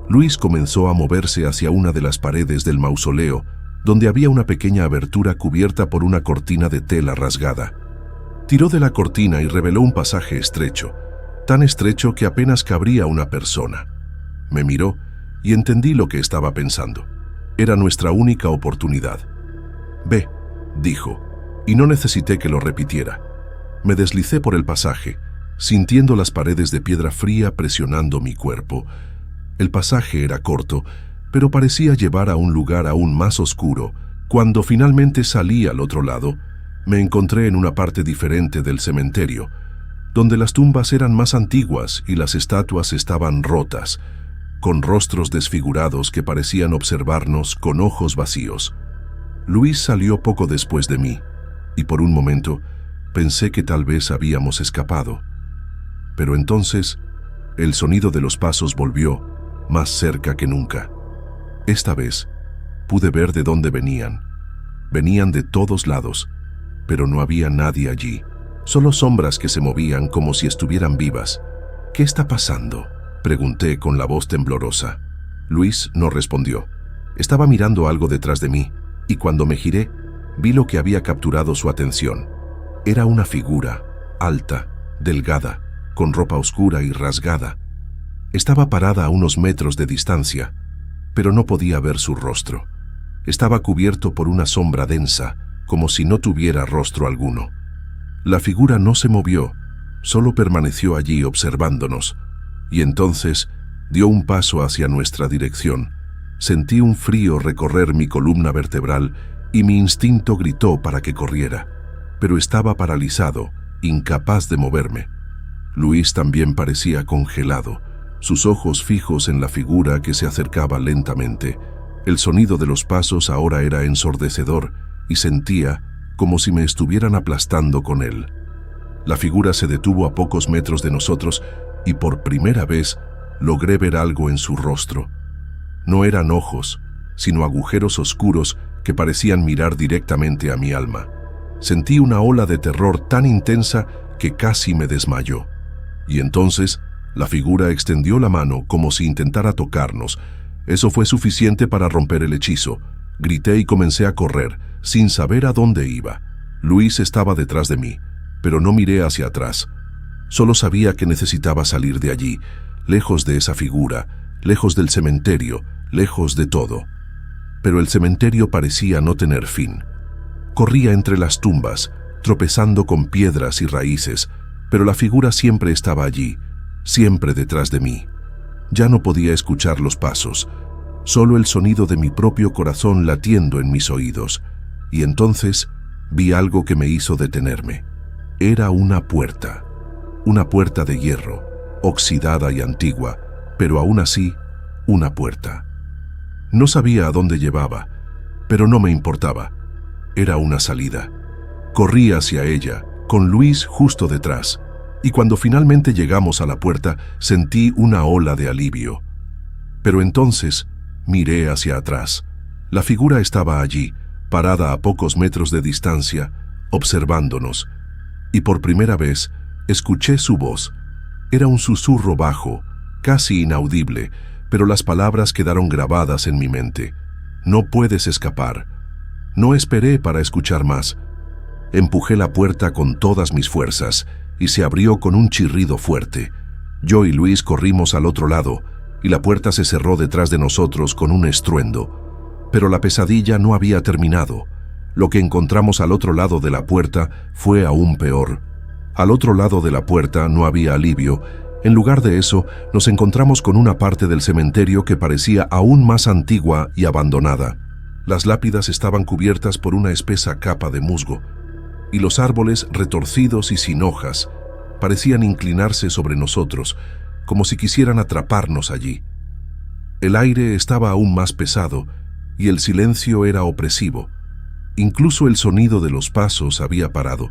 Luis comenzó a moverse hacia una de las paredes del mausoleo, donde había una pequeña abertura cubierta por una cortina de tela rasgada. Tiró de la cortina y reveló un pasaje estrecho, tan estrecho que apenas cabría una persona. Me miró y entendí lo que estaba pensando. Era nuestra única oportunidad. «Ve», dijo, y no necesité que lo repitiera. Me deslicé por el pasaje, sintiendo las paredes de piedra fría presionando mi cuerpo. El pasaje era corto, pero parecía llevar a un lugar aún más oscuro. Cuando finalmente salí al otro lado, me encontré en una parte diferente del cementerio, donde las tumbas eran más antiguas y las estatuas estaban rotas, con rostros desfigurados que parecían observarnos con ojos vacíos. Luis salió poco después de mí, y por un momento pensé que tal vez habíamos escapado. Pero entonces, el sonido de los pasos volvió, más cerca que nunca. Esta vez, pude ver de dónde venían. Venían de todos lados, pero no había nadie allí, solo sombras que se movían como si estuvieran vivas. «¿Qué está pasando?», pregunté con la voz temblorosa. Luis no respondió. Estaba mirando algo detrás de mí, y cuando me giré, vi lo que había capturado su atención. Era una figura, alta, delgada, con ropa oscura y rasgada. Estaba parada a unos metros de distancia, pero no podía ver su rostro. Estaba cubierto por una sombra densa, como si no tuviera rostro alguno. La figura no se movió, solo permaneció allí observándonos, y entonces dio un paso hacia nuestra dirección. Sentí un frío recorrer mi columna vertebral y mi instinto gritó para que corriera, pero estaba paralizado, incapaz de moverme. Luis también parecía congelado, sus ojos fijos en la figura que se acercaba lentamente. El sonido de los pasos ahora era ensordecedor y sentía como si me estuvieran aplastando con él. La figura se detuvo a pocos metros de nosotros y por primera vez logré ver algo en su rostro. No eran ojos, sino agujeros oscuros que parecían mirar directamente a mi alma. Sentí una ola de terror tan intensa que casi me desmayó. Y entonces la figura extendió la mano como si intentara tocarnos. Eso fue suficiente para romper el hechizo. Grité y comencé a correr, sin saber a dónde iba. Luis estaba detrás de mí, pero no miré hacia atrás. Solo sabía que necesitaba salir de allí, lejos de esa figura, lejos del cementerio, lejos de todo. Pero el cementerio parecía no tener fin. Corría entre las tumbas, tropezando con piedras y raíces, pero la figura siempre estaba allí, siempre detrás de mí. Ya no podía escuchar los pasos, solo el sonido de mi propio corazón latiendo en mis oídos. Y entonces vi algo que me hizo detenerme. Era una puerta de hierro, oxidada y antigua, pero aún así, una puerta. No sabía a dónde llevaba, pero no me importaba. Era una salida. Corrí hacia ella, con Luis justo detrás, y cuando finalmente llegamos a la puerta, sentí una ola de alivio. Pero entonces miré hacia atrás. La figura estaba allí, parada a pocos metros de distancia, observándonos, y por primera vez escuché su voz. Era un susurro bajo, casi inaudible, pero las palabras quedaron grabadas en mi mente. «No puedes escapar». No esperé para escuchar más. Empujé la puerta con todas mis fuerzas y se abrió con un chirrido fuerte. Yo y Luis corrimos al otro lado y la puerta se cerró detrás de nosotros con un estruendo. Pero la pesadilla no había terminado. Lo que encontramos al otro lado de la puerta fue aún peor. Al otro lado de la puerta no había alivio. En lugar de eso, nos encontramos con una parte del cementerio que parecía aún más antigua y abandonada. Las lápidas estaban cubiertas por una espesa capa de musgo, y los árboles, retorcidos y sin hojas, parecían inclinarse sobre nosotros, como si quisieran atraparnos allí. El aire estaba aún más pesado, y el silencio era opresivo. Incluso el sonido de los pasos había parado,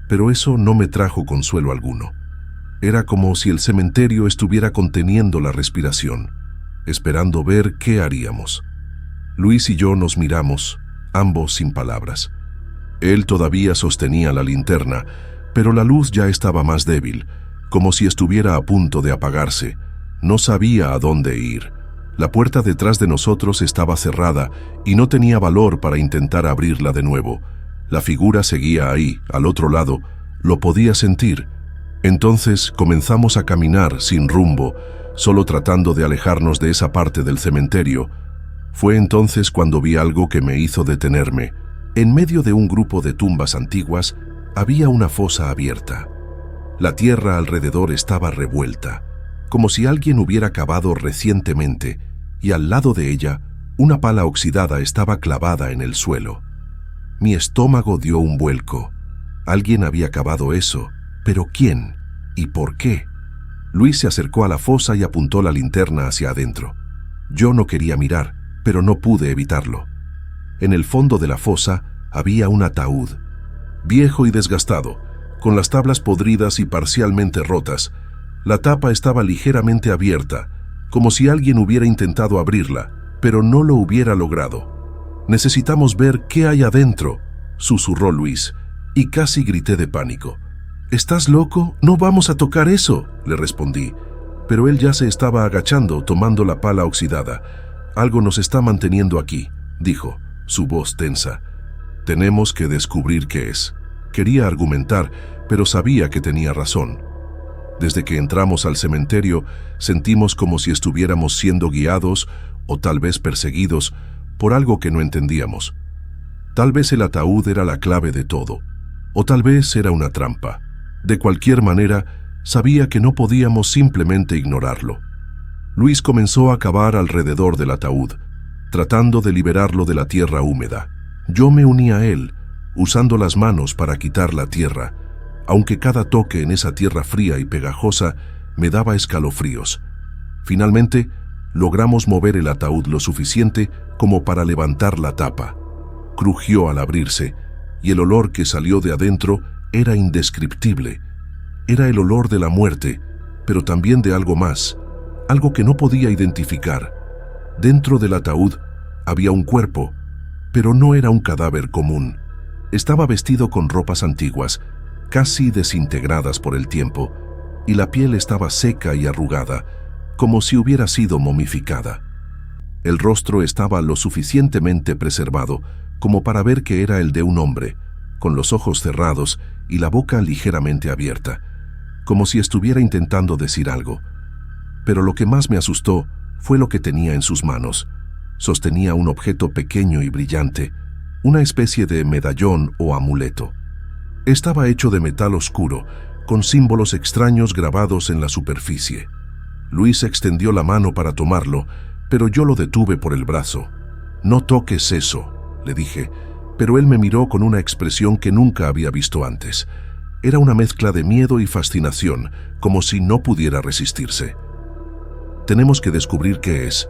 pero eso no me trajo consuelo alguno. Era como si el cementerio estuviera conteniendo la respiración, esperando ver qué haríamos. Luis y yo nos miramos, ambos sin palabras. Él todavía sostenía la linterna, pero la luz ya estaba más débil, como si estuviera a punto de apagarse. No sabía a dónde ir. La puerta detrás de nosotros estaba cerrada y no tenía valor para intentar abrirla de nuevo. La figura seguía ahí, al otro lado, lo podía sentir. Entonces comenzamos a caminar sin rumbo, solo tratando de alejarnos de esa parte del cementerio. Fue entonces cuando vi algo que me hizo detenerme. En medio de un grupo de tumbas antiguas había una fosa abierta. La tierra alrededor estaba revuelta, como si alguien hubiera cavado recientemente, y al lado de ella, una pala oxidada estaba clavada en el suelo. Mi estómago dio un vuelco. Alguien había cavado eso, pero ¿quién? ¿Y por qué? Luis se acercó a la fosa y apuntó la linterna hacia adentro. Yo no quería mirar, pero no pude evitarlo. En el fondo de la fosa había un ataúd, viejo y desgastado, con las tablas podridas y parcialmente rotas. La tapa estaba ligeramente abierta, como si alguien hubiera intentado abrirla, pero no lo hubiera logrado. «Necesitamos ver qué hay adentro», susurró Luis, y casi grité de pánico. «¿Estás loco? No vamos a tocar eso», le respondí, pero él ya se estaba agachando, tomando la pala oxidada. «Algo nos está manteniendo aquí», dijo, su voz tensa. «Tenemos que descubrir qué es». Quería argumentar, pero sabía que tenía razón. Desde que entramos al cementerio, sentimos como si estuviéramos siendo guiados, o tal vez perseguidos, por algo que no entendíamos. Tal vez el ataúd era la clave de todo, o tal vez era una trampa. De cualquier manera, sabía que no podíamos simplemente ignorarlo. Luis comenzó a cavar alrededor del ataúd, tratando de liberarlo de la tierra húmeda. Yo me uní a él, usando las manos para quitar la tierra, aunque cada toque en esa tierra fría y pegajosa me daba escalofríos. Finalmente, logramos mover el ataúd lo suficiente como para levantar la tapa. Crujió al abrirse, y el olor que salió de adentro era indescriptible. Era el olor de la muerte, pero también de algo más, algo que no podía identificar. Dentro del ataúd había un cuerpo, pero no era un cadáver común. Estaba vestido con ropas antiguas, casi desintegradas por el tiempo, y la piel estaba seca y arrugada, como si hubiera sido momificada. El rostro estaba lo suficientemente preservado como para ver que era el de un hombre, con los ojos cerrados y la boca ligeramente abierta, como si estuviera intentando decir algo. Pero lo que más me asustó fue lo que tenía en sus manos. Sostenía un objeto pequeño y brillante, una especie de medallón o amuleto. Estaba hecho de metal oscuro, con símbolos extraños grabados en la superficie. Luis extendió la mano para tomarlo, pero yo lo detuve por el brazo. «No toques eso», le dije, pero él me miró con una expresión que nunca había visto antes. Era una mezcla de miedo y fascinación, como si no pudiera resistirse. «Tenemos que descubrir qué es»,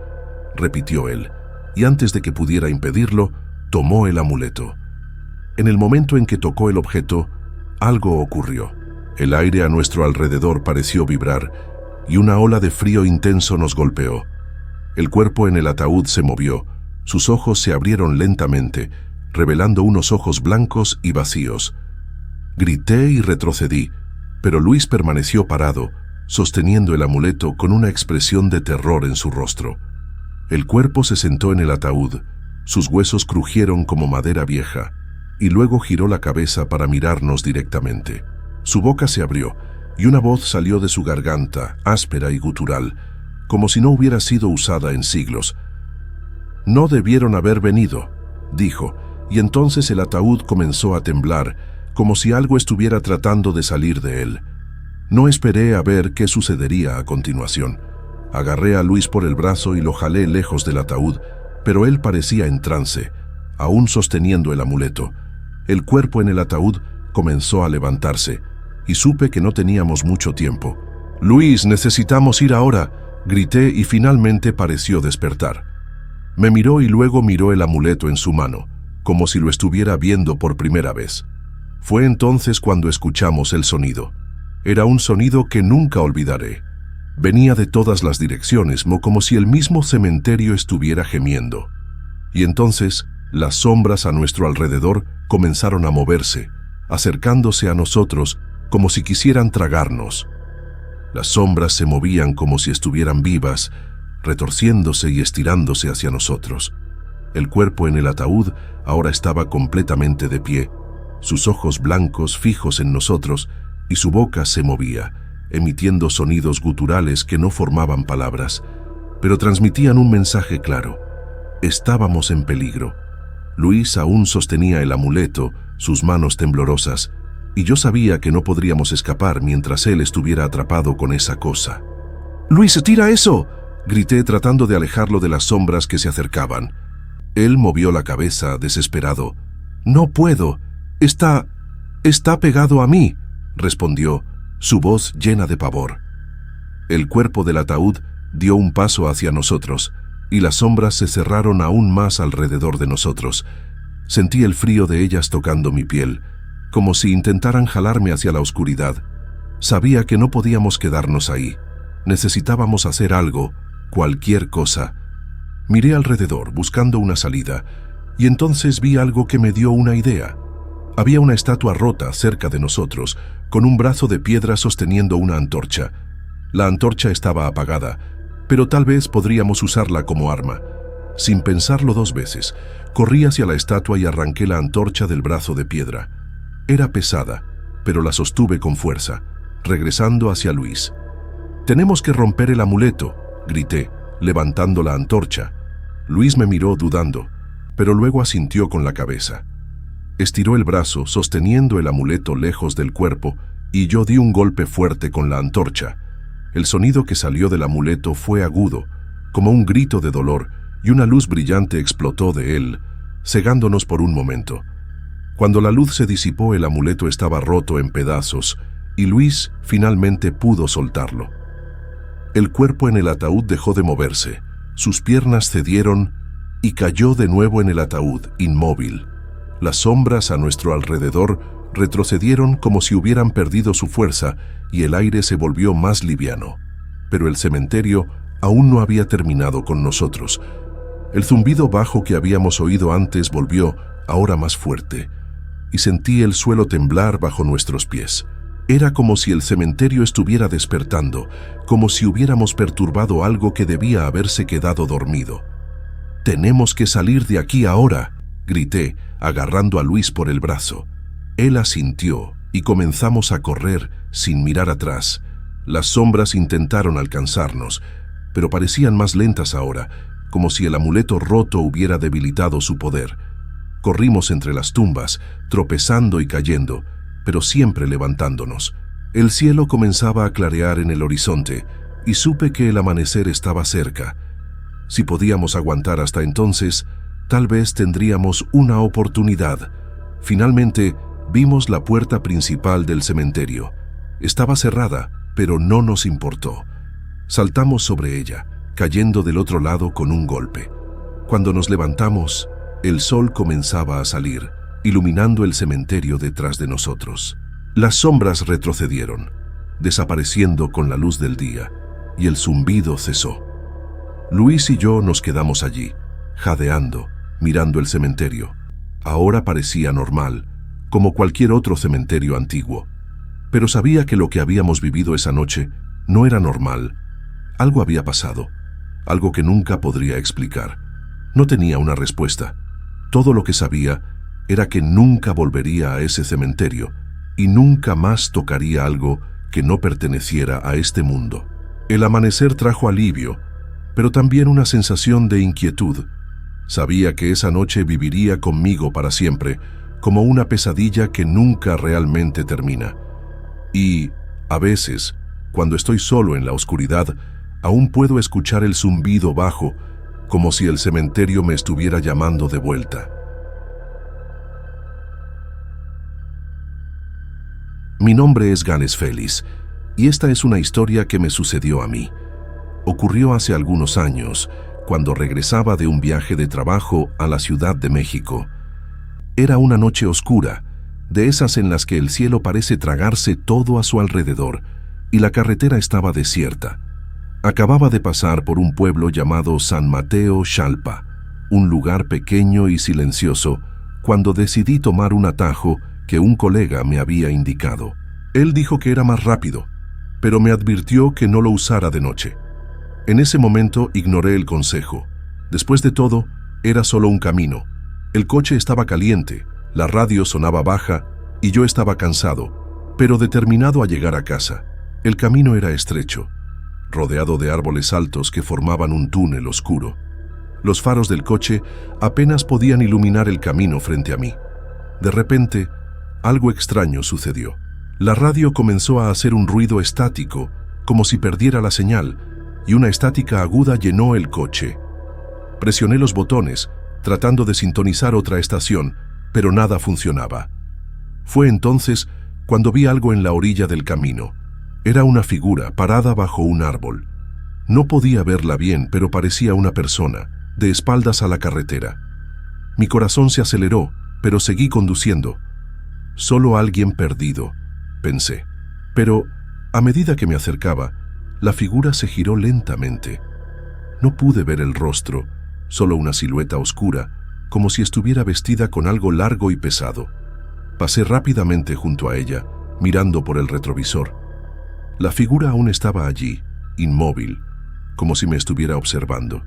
repitió él, y antes de que pudiera impedirlo, tomó el amuleto. En el momento en que tocó el objeto, algo ocurrió. El aire a nuestro alrededor pareció vibrar, y una ola de frío intenso nos golpeó. El cuerpo en el ataúd se movió, sus ojos se abrieron lentamente, revelando unos ojos blancos y vacíos. Grité y retrocedí, pero Luis permaneció parado, sosteniendo el amuleto con una expresión de terror en su rostro. El cuerpo se sentó en el ataúd, sus huesos crujieron como madera vieja, y luego giró la cabeza para mirarnos directamente. Su boca se abrió, y una voz salió de su garganta, áspera y gutural, como si no hubiera sido usada en siglos. «No debieron haber venido», dijo, y entonces el ataúd comenzó a temblar, como si algo estuviera tratando de salir de él. No esperé a ver qué sucedería a continuación. Agarré a Luis por el brazo y lo jalé lejos del ataúd, pero él parecía en trance, aún sosteniendo el amuleto. El cuerpo en el ataúd comenzó a levantarse, y supe que no teníamos mucho tiempo. «Luis, necesitamos ir ahora», grité y finalmente pareció despertar. Me miró y luego miró el amuleto en su mano, como si lo estuviera viendo por primera vez. Fue entonces cuando escuchamos el sonido. Era un sonido que nunca olvidaré. Venía de todas las direcciones, como si el mismo cementerio estuviera gemiendo. Y entonces, las sombras a nuestro alrededor comenzaron a moverse, acercándose a nosotros como si quisieran tragarnos. Las sombras se movían como si estuvieran vivas, retorciéndose y estirándose hacia nosotros. El cuerpo en el ataúd ahora estaba completamente de pie, sus ojos blancos fijos en nosotros y su boca se movía, emitiendo sonidos guturales que no formaban palabras, pero transmitían un mensaje claro. Estábamos en peligro. Luis aún sostenía el amuleto, sus manos temblorosas, y yo sabía que no podríamos escapar mientras él estuviera atrapado con esa cosa. «¡Luis, tira eso!», grité tratando de alejarlo de las sombras que se acercaban. Él movió la cabeza, desesperado. «No puedo. Está pegado a mí», respondió, su voz llena de pavor. El cuerpo del ataúd dio un paso hacia nosotros, y las sombras se cerraron aún más alrededor de nosotros. Sentí el frío de ellas tocando mi piel, como si intentaran jalarme hacia la oscuridad. Sabía que no podíamos quedarnos ahí. Necesitábamos hacer algo, cualquier cosa. Miré alrededor, buscando una salida, y entonces vi algo que me dio una idea. Había una estatua rota cerca de nosotros, con un brazo de piedra sosteniendo una antorcha. La antorcha estaba apagada, pero tal vez podríamos usarla como arma. Sin pensarlo dos veces, corrí hacia la estatua y arranqué la antorcha del brazo de piedra. Era pesada, pero la sostuve con fuerza, regresando hacia Luis. «Tenemos que romper el amuleto», grité, levantando la antorcha. Luis me miró dudando, pero luego asintió con la cabeza. Estiró el brazo, sosteniendo el amuleto lejos del cuerpo, y yo di un golpe fuerte con la antorcha. El sonido que salió del amuleto fue agudo, como un grito de dolor, y una luz brillante explotó de él, cegándonos por un momento. Cuando la luz se disipó, el amuleto estaba roto en pedazos, y Luis finalmente pudo soltarlo. El cuerpo en el ataúd dejó de moverse, sus piernas cedieron y cayó de nuevo en el ataúd, inmóvil. Las sombras a nuestro alrededor retrocedieron como si hubieran perdido su fuerza y el aire se volvió más liviano. Pero el cementerio aún no había terminado con nosotros. El zumbido bajo que habíamos oído antes volvió, ahora más fuerte, y sentí el suelo temblar bajo nuestros pies. Era como si el cementerio estuviera despertando, como si hubiéramos perturbado algo que debía haberse quedado dormido. «Tenemos que salir de aquí ahora», grité, agarrando a Luis por el brazo. Él asintió y comenzamos a correr sin mirar atrás. Las sombras intentaron alcanzarnos, pero parecían más lentas ahora, como si el amuleto roto hubiera debilitado su poder. Corrimos entre las tumbas, tropezando y cayendo, pero siempre levantándonos. El cielo comenzaba a clarear en el horizonte y supe que el amanecer estaba cerca. Si podíamos aguantar hasta entonces, tal vez tendríamos una oportunidad. Finalmente, vimos la puerta principal del cementerio. Estaba cerrada, pero no nos importó. Saltamos sobre ella, cayendo del otro lado con un golpe. Cuando nos levantamos, el sol comenzaba a salir, iluminando el cementerio detrás de nosotros. Las sombras retrocedieron, desapareciendo con la luz del día, y el zumbido cesó. Luis y yo nos quedamos allí, jadeando, mirando el cementerio. Ahora parecía normal, como cualquier otro cementerio antiguo. Pero sabía que lo que habíamos vivido esa noche no era normal. Algo había pasado, algo que nunca podría explicar. No tenía una respuesta. Todo lo que sabía era que nunca volvería a ese cementerio y nunca más tocaría algo que no perteneciera a este mundo. El amanecer trajo alivio, pero también una sensación de inquietud. Sabía que esa noche viviría conmigo para siempre, como una pesadilla que nunca realmente termina. Y, a veces, cuando estoy solo en la oscuridad, aún puedo escuchar el zumbido bajo, como si el cementerio me estuviera llamando de vuelta. Mi nombre es Ganes Félix, y esta es una historia que me sucedió a mí. Ocurrió hace algunos años, cuando regresaba de un viaje de trabajo a la Ciudad de México. Era una noche oscura, de esas en las que el cielo parece tragarse todo a su alrededor, y la carretera estaba desierta. Acababa de pasar por un pueblo llamado San Mateo Xalpa, un lugar pequeño y silencioso, cuando decidí tomar un atajo que un colega me había indicado. Él dijo que era más rápido, pero me advirtió que no lo usara de noche. En ese momento ignoré el consejo. Después de todo, era solo un camino. El coche estaba caliente, la radio sonaba baja y yo estaba cansado, pero determinado a llegar a casa. El camino era estrecho, rodeado de árboles altos que formaban un túnel oscuro. Los faros del coche apenas podían iluminar el camino frente a mí. De repente, algo extraño sucedió. La radio comenzó a hacer un ruido estático, como si perdiera la señal, y una estática aguda llenó el coche. Presioné los botones, tratando de sintonizar otra estación, pero nada funcionaba. Fue entonces cuando vi algo en la orilla del camino. Era una figura parada bajo un árbol. No podía verla bien, pero parecía una persona, de espaldas a la carretera. Mi corazón se aceleró, pero seguí conduciendo. Solo alguien perdido, pensé. Pero, a medida que me acercaba, la figura se giró lentamente. No pude ver el rostro, solo una silueta oscura, como si estuviera vestida con algo largo y pesado. Pasé rápidamente junto a ella, mirando por el retrovisor. La figura aún estaba allí, inmóvil, como si me estuviera observando.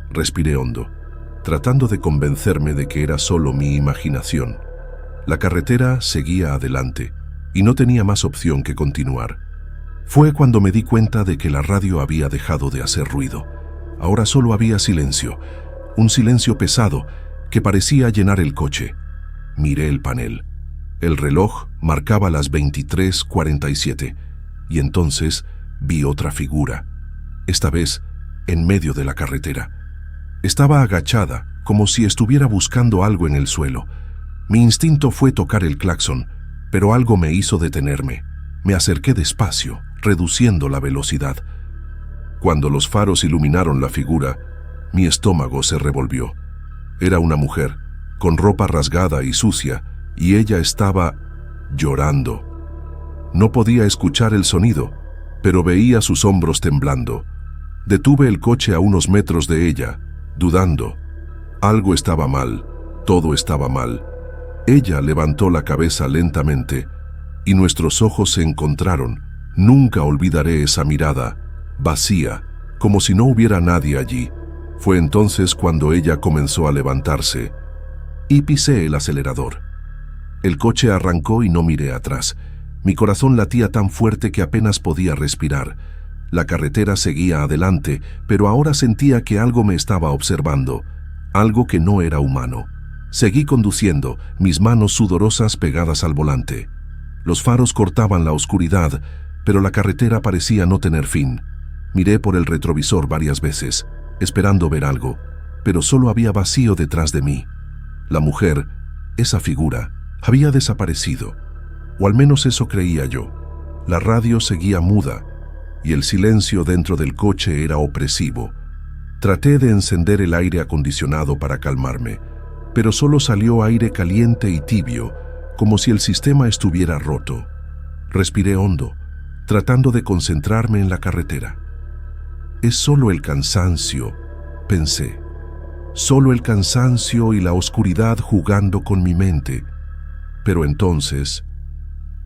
Respiré hondo, tratando de convencerme de que era solo mi imaginación. La carretera seguía adelante y no tenía más opción que continuar. Fue cuando me di cuenta de que la radio había dejado de hacer ruido. Ahora solo había silencio, un silencio pesado que parecía llenar el coche. Miré el panel. El reloj marcaba las 23:47 y entonces vi otra figura, esta vez en medio de la carretera. Estaba agachada, como si estuviera buscando algo en el suelo. Mi instinto fue tocar el claxon, pero algo me hizo detenerme. Me acerqué despacio, reduciendo la velocidad. Cuando los faros iluminaron la figura, mi estómago se revolvió. Era una mujer, con ropa rasgada y sucia, y ella estaba llorando. No podía escuchar el sonido, pero veía sus hombros temblando. Detuve el coche a unos metros de ella, dudando. Algo estaba mal, todo estaba mal. Ella levantó la cabeza lentamente, y nuestros ojos se encontraron. Nunca olvidaré esa mirada, vacía, como si no hubiera nadie allí. Fue entonces cuando ella comenzó a levantarse, y pisé el acelerador. El coche arrancó y no miré atrás. Mi corazón latía tan fuerte que apenas podía respirar. La carretera seguía adelante, pero ahora sentía que algo me estaba observando, algo que no era humano. Seguí conduciendo, mis manos sudorosas pegadas al volante. Los faros cortaban la oscuridad, pero la carretera parecía no tener fin. Miré por el retrovisor varias veces, esperando ver algo, pero solo había vacío detrás de mí. La mujer, esa figura, había desaparecido, o al menos eso creía yo. La radio seguía muda, y el silencio dentro del coche era opresivo. Traté de encender el aire acondicionado para calmarme, pero solo salió aire caliente y tibio, como si el sistema estuviera roto. Respiré hondo, tratando de concentrarme en la carretera. Es solo el cansancio, pensé. Solo el cansancio y la oscuridad jugando con mi mente. Pero entonces,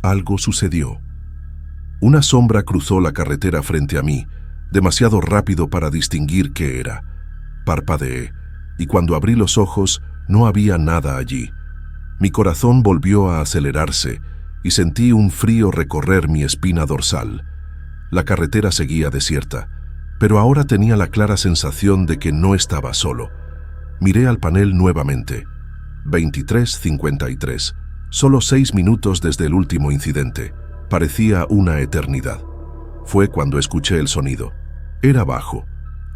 algo sucedió. Una sombra cruzó la carretera frente a mí, demasiado rápido para distinguir qué era. Parpadeé, y cuando abrí los ojos, no había nada allí. Mi corazón volvió a acelerarse, y sentí un frío recorrer mi espina dorsal. La carretera seguía desierta, pero ahora tenía la clara sensación de que no estaba solo. Miré al panel nuevamente. 23:53. Solo 6 minutos desde el último incidente. Parecía una eternidad. Fue cuando escuché el sonido. Era bajo,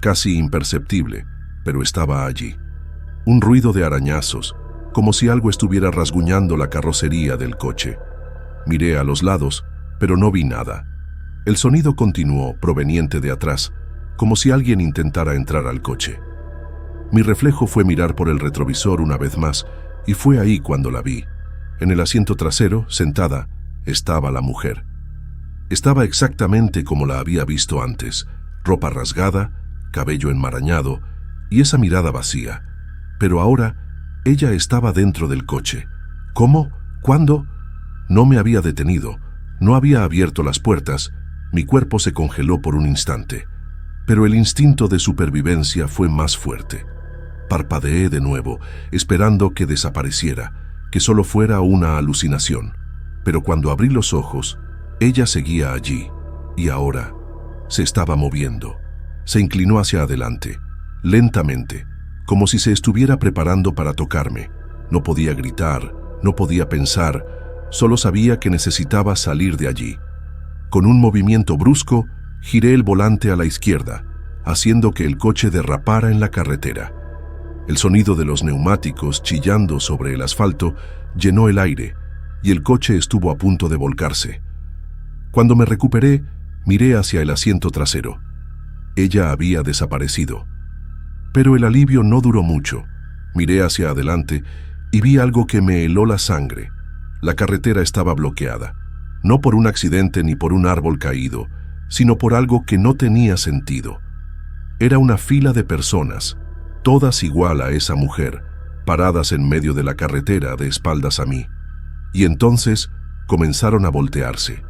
casi imperceptible, pero estaba allí. Un ruido de arañazos, como si algo estuviera rasguñando la carrocería del coche. Miré a los lados, pero no vi nada. El sonido continuó, proveniente de atrás, como si alguien intentara entrar al coche. Mi reflejo fue mirar por el retrovisor una vez más, y fue ahí cuando la vi. En el asiento trasero, sentada, estaba la mujer. Estaba exactamente como la había visto antes, ropa rasgada, cabello enmarañado y esa mirada vacía. Pero ahora, ella estaba dentro del coche. ¿Cómo? ¿Cuándo? No me había detenido, no había abierto las puertas, mi cuerpo se congeló por un instante. pero el instinto de supervivencia fue más fuerte. Parpadeé de nuevo, esperando que desapareciera, que solo fuera una alucinación. Pero cuando abrí los ojos, ella seguía allí, y ahora se estaba moviendo. Se inclinó hacia adelante, lentamente, como si se estuviera preparando para tocarme. No podía gritar, no podía pensar, solo sabía que necesitaba salir de allí. Con un movimiento brusco, giré el volante a la izquierda, haciendo que el coche derrapara en la carretera. El sonido de los neumáticos chillando sobre el asfalto llenó el aire y el coche estuvo a punto de volcarse. Cuando me recuperé, miré hacia el asiento trasero. Ella había desaparecido. Pero el alivio no duró mucho. Miré hacia adelante y vi algo que me heló la sangre. La carretera estaba bloqueada, no por un accidente ni por un árbol caído, sino por algo que no tenía sentido. Era una fila de personas, todas igual a esa mujer, paradas en medio de la carretera de espaldas a mí. Y entonces comenzaron a voltearse.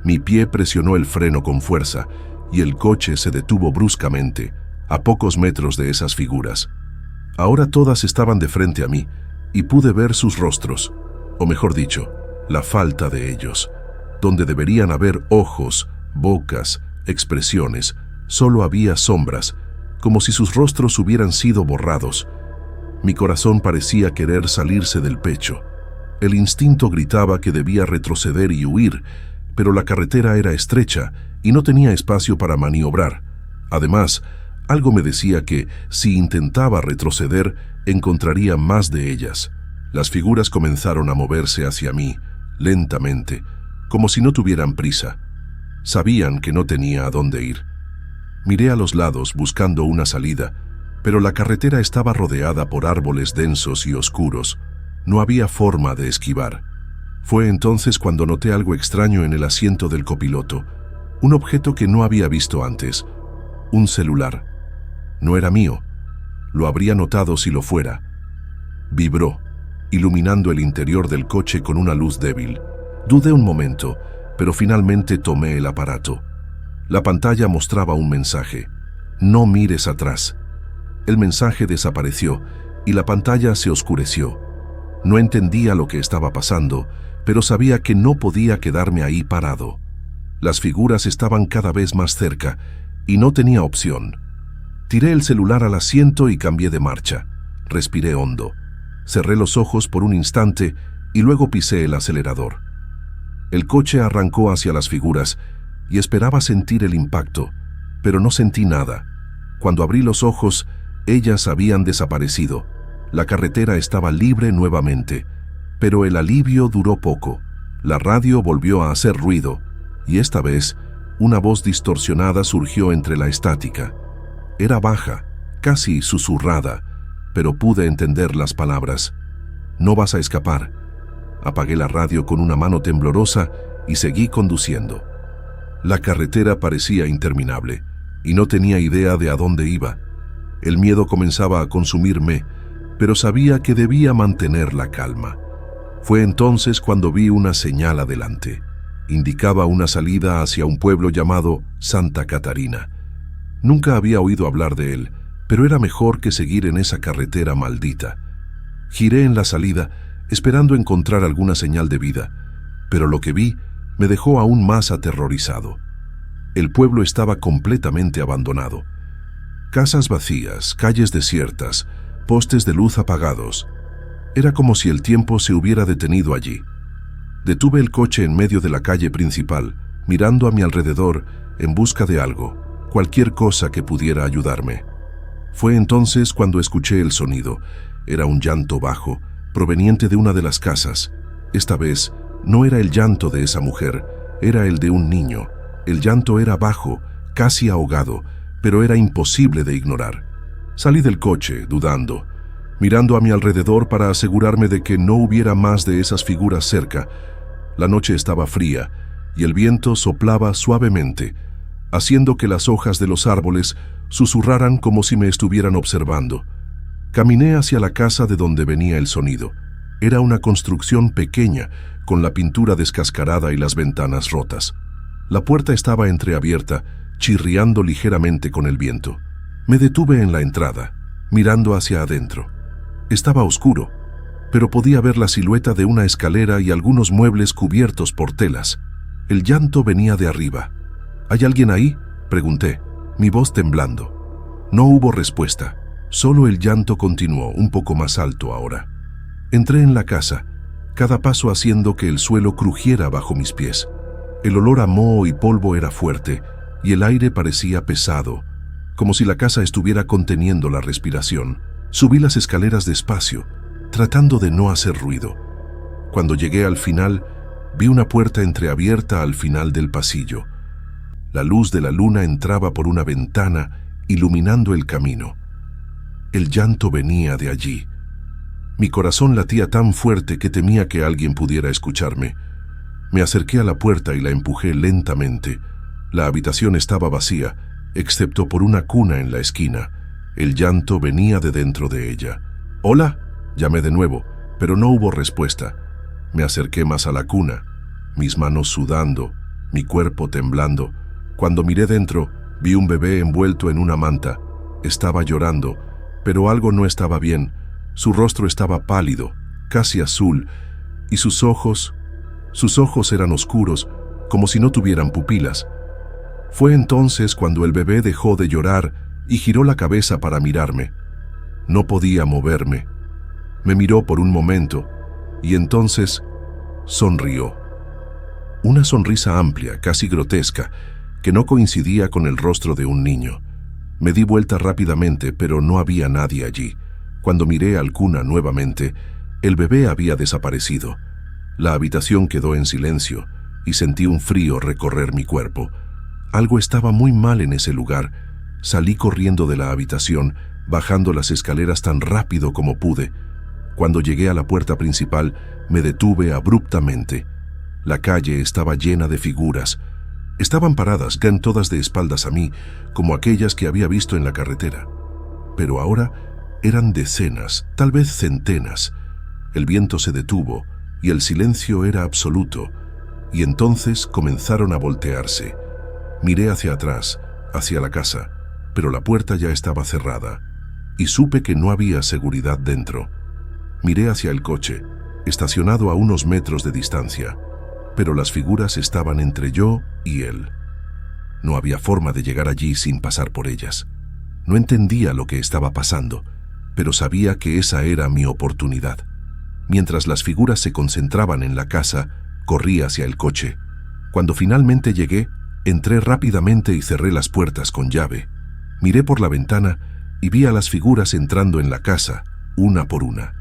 Mi pie presionó el freno con fuerza y el coche se detuvo bruscamente, a pocos metros de esas figuras. Ahora todas estaban de frente a mí y pude ver sus rostros, o mejor dicho, la falta de ellos. Donde deberían haber ojos, bocas, expresiones, solo había sombras, como si sus rostros hubieran sido borrados. Mi corazón parecía querer salirse del pecho. El instinto gritaba que debía retroceder y huir, pero la carretera era estrecha y no tenía espacio para maniobrar. Además, algo me decía que, si intentaba retroceder, encontraría más de ellas. Las figuras comenzaron a moverse hacia mí, lentamente, como si no tuvieran prisa. Sabían que no tenía a dónde ir. Miré a los lados buscando una salida, pero la carretera estaba rodeada por árboles densos y oscuros. No había forma de esquivar. Fue entonces cuando noté algo extraño en el asiento del copiloto, un objeto que no había visto antes, un celular. No era mío. Lo habría notado si lo fuera. Vibró, iluminando el interior del coche con una luz débil. Dudé un momento, pero finalmente tomé el aparato. La pantalla mostraba un mensaje: no mires atrás. El mensaje desapareció y la pantalla se oscureció. No entendía lo que estaba pasando, pero sabía que no podía quedarme ahí parado. Las figuras estaban cada vez más cerca y no tenía opción. Tiré el celular al asiento y cambié de marcha. Respiré hondo. Cerré los ojos por un instante y luego pisé el acelerador. El coche arrancó hacia las figuras y esperaba sentir el impacto, pero no sentí nada. Cuando abrí los ojos, ellas habían desaparecido. La carretera estaba libre nuevamente, pero el alivio duró poco. La radio volvió a hacer ruido, y esta vez una voz distorsionada surgió entre la estática. Era baja, casi susurrada, pero pude entender las palabras. No vas a escapar. Apagué la radio con una mano temblorosa y seguí conduciendo. La carretera parecía interminable, y no tenía idea de a dónde iba. El miedo comenzaba a consumirme, pero sabía que debía mantener la calma. Fue entonces cuando vi una señal adelante. Indicaba una salida hacia un pueblo llamado Santa Catarina. Nunca había oído hablar de él, pero era mejor que seguir en esa carretera maldita. Giré en la salida, esperando encontrar alguna señal de vida, pero lo que vi me dejó aún más aterrorizado. El pueblo estaba completamente abandonado. Casas vacías, calles desiertas, postes de luz apagados. Era como si el tiempo se hubiera detenido allí. Detuve el coche en medio de la calle principal, mirando a mi alrededor en busca de algo, cualquier cosa que pudiera ayudarme. Fue entonces cuando escuché el sonido. Era un llanto bajo, proveniente de una de las casas. Esta vez no era el llanto de esa mujer, era el de un niño. El llanto era bajo, casi ahogado, pero era imposible de ignorar. Salí del coche, dudando, mirando a mi alrededor para asegurarme de que no hubiera más de esas figuras cerca. La noche estaba fría y el viento soplaba suavemente, haciendo que las hojas de los árboles susurraran como si me estuvieran observando. Caminé hacia la casa de donde venía el sonido. Era una construcción pequeña, con la pintura descascarada y las ventanas rotas. La puerta estaba entreabierta chirriando ligeramente con el viento. Me detuve en la entrada, mirando hacia adentro. Estaba oscuro, pero podía ver la silueta de una escalera y algunos muebles cubiertos por telas. El llanto venía de arriba. ¿Hay alguien ahí?, pregunté, mi voz temblando. No hubo respuesta, solo el llanto continuó, un poco más alto ahora. Entré en la casa, cada paso haciendo que el suelo crujiera bajo mis pies. El olor a moho y polvo era fuerte, y el aire parecía pesado, como si la casa estuviera conteniendo la respiración. Subí las escaleras despacio, tratando de no hacer ruido. Cuando llegué al final, vi una puerta entreabierta al final del pasillo. La luz de la luna entraba por una ventana, iluminando el camino. El llanto venía de allí. Mi corazón latía tan fuerte que temía que alguien pudiera escucharme. Me acerqué a la puerta y la empujé lentamente. La habitación estaba vacía, excepto por una cuna en la esquina. El llanto venía de dentro de ella. «¿Hola?», llamé de nuevo, pero no hubo respuesta. Me acerqué más a la cuna, mis manos sudando, mi cuerpo temblando. Cuando miré dentro, vi un bebé envuelto en una manta. Estaba llorando, pero algo no estaba bien. Su rostro estaba pálido, casi azul, y sus ojos eran oscuros, como si no tuvieran pupilas. Fue entonces cuando el bebé dejó de llorar y giró la cabeza para mirarme. No podía moverme. Me miró por un momento, y entonces sonrió. Una sonrisa amplia, casi grotesca, que no coincidía con el rostro de un niño. Me di vuelta rápidamente, pero no había nadie allí. Cuando miré al cuna nuevamente, el bebé había desaparecido. La habitación quedó en silencio, y sentí un frío recorrer mi cuerpo. Algo estaba muy mal en ese lugar. Salí corriendo de la habitación, bajando las escaleras tan rápido como pude. Cuando llegué a la puerta principal, me detuve abruptamente. La calle estaba llena de figuras. Estaban paradas, todas de espaldas a mí, como aquellas que había visto en la carretera. Pero ahora eran decenas, tal vez centenas. El viento se detuvo y el silencio era absoluto. Y entonces comenzaron a voltearse. Miré hacia atrás, hacia la casa, pero la puerta ya estaba cerrada, y supe que no había seguridad dentro. Miré hacia el coche, estacionado a unos metros de distancia, pero las figuras estaban entre yo y él. No había forma de llegar allí sin pasar por ellas. No entendía lo que estaba pasando, pero sabía que esa era mi oportunidad. Mientras las figuras se concentraban en la casa, corrí hacia el coche. Cuando finalmente llegué, entré rápidamente y cerré las puertas con llave. Miré por la ventana y vi a las figuras entrando en la casa, una por una.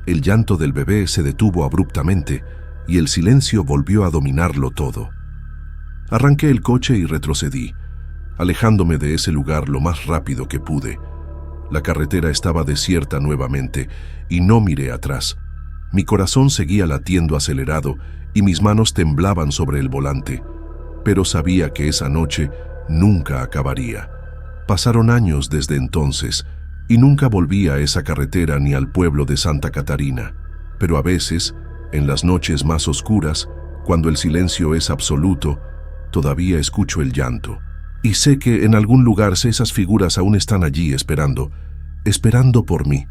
El llanto del bebé se detuvo abruptamente y el silencio volvió a dominarlo todo. Arranqué el coche y retrocedí, alejándome de ese lugar lo más rápido que pude. La carretera estaba desierta nuevamente y no miré atrás. Mi corazón seguía latiendo acelerado y mis manos temblaban sobre el volante, pero sabía que esa noche nunca acabaría. Pasaron años desde entonces y nunca volví a esa carretera ni al pueblo de Santa Catarina, pero a veces, en las noches más oscuras, cuando el silencio es absoluto, todavía escucho el llanto. Y sé que en algún lugar esas figuras aún están allí esperando por mí.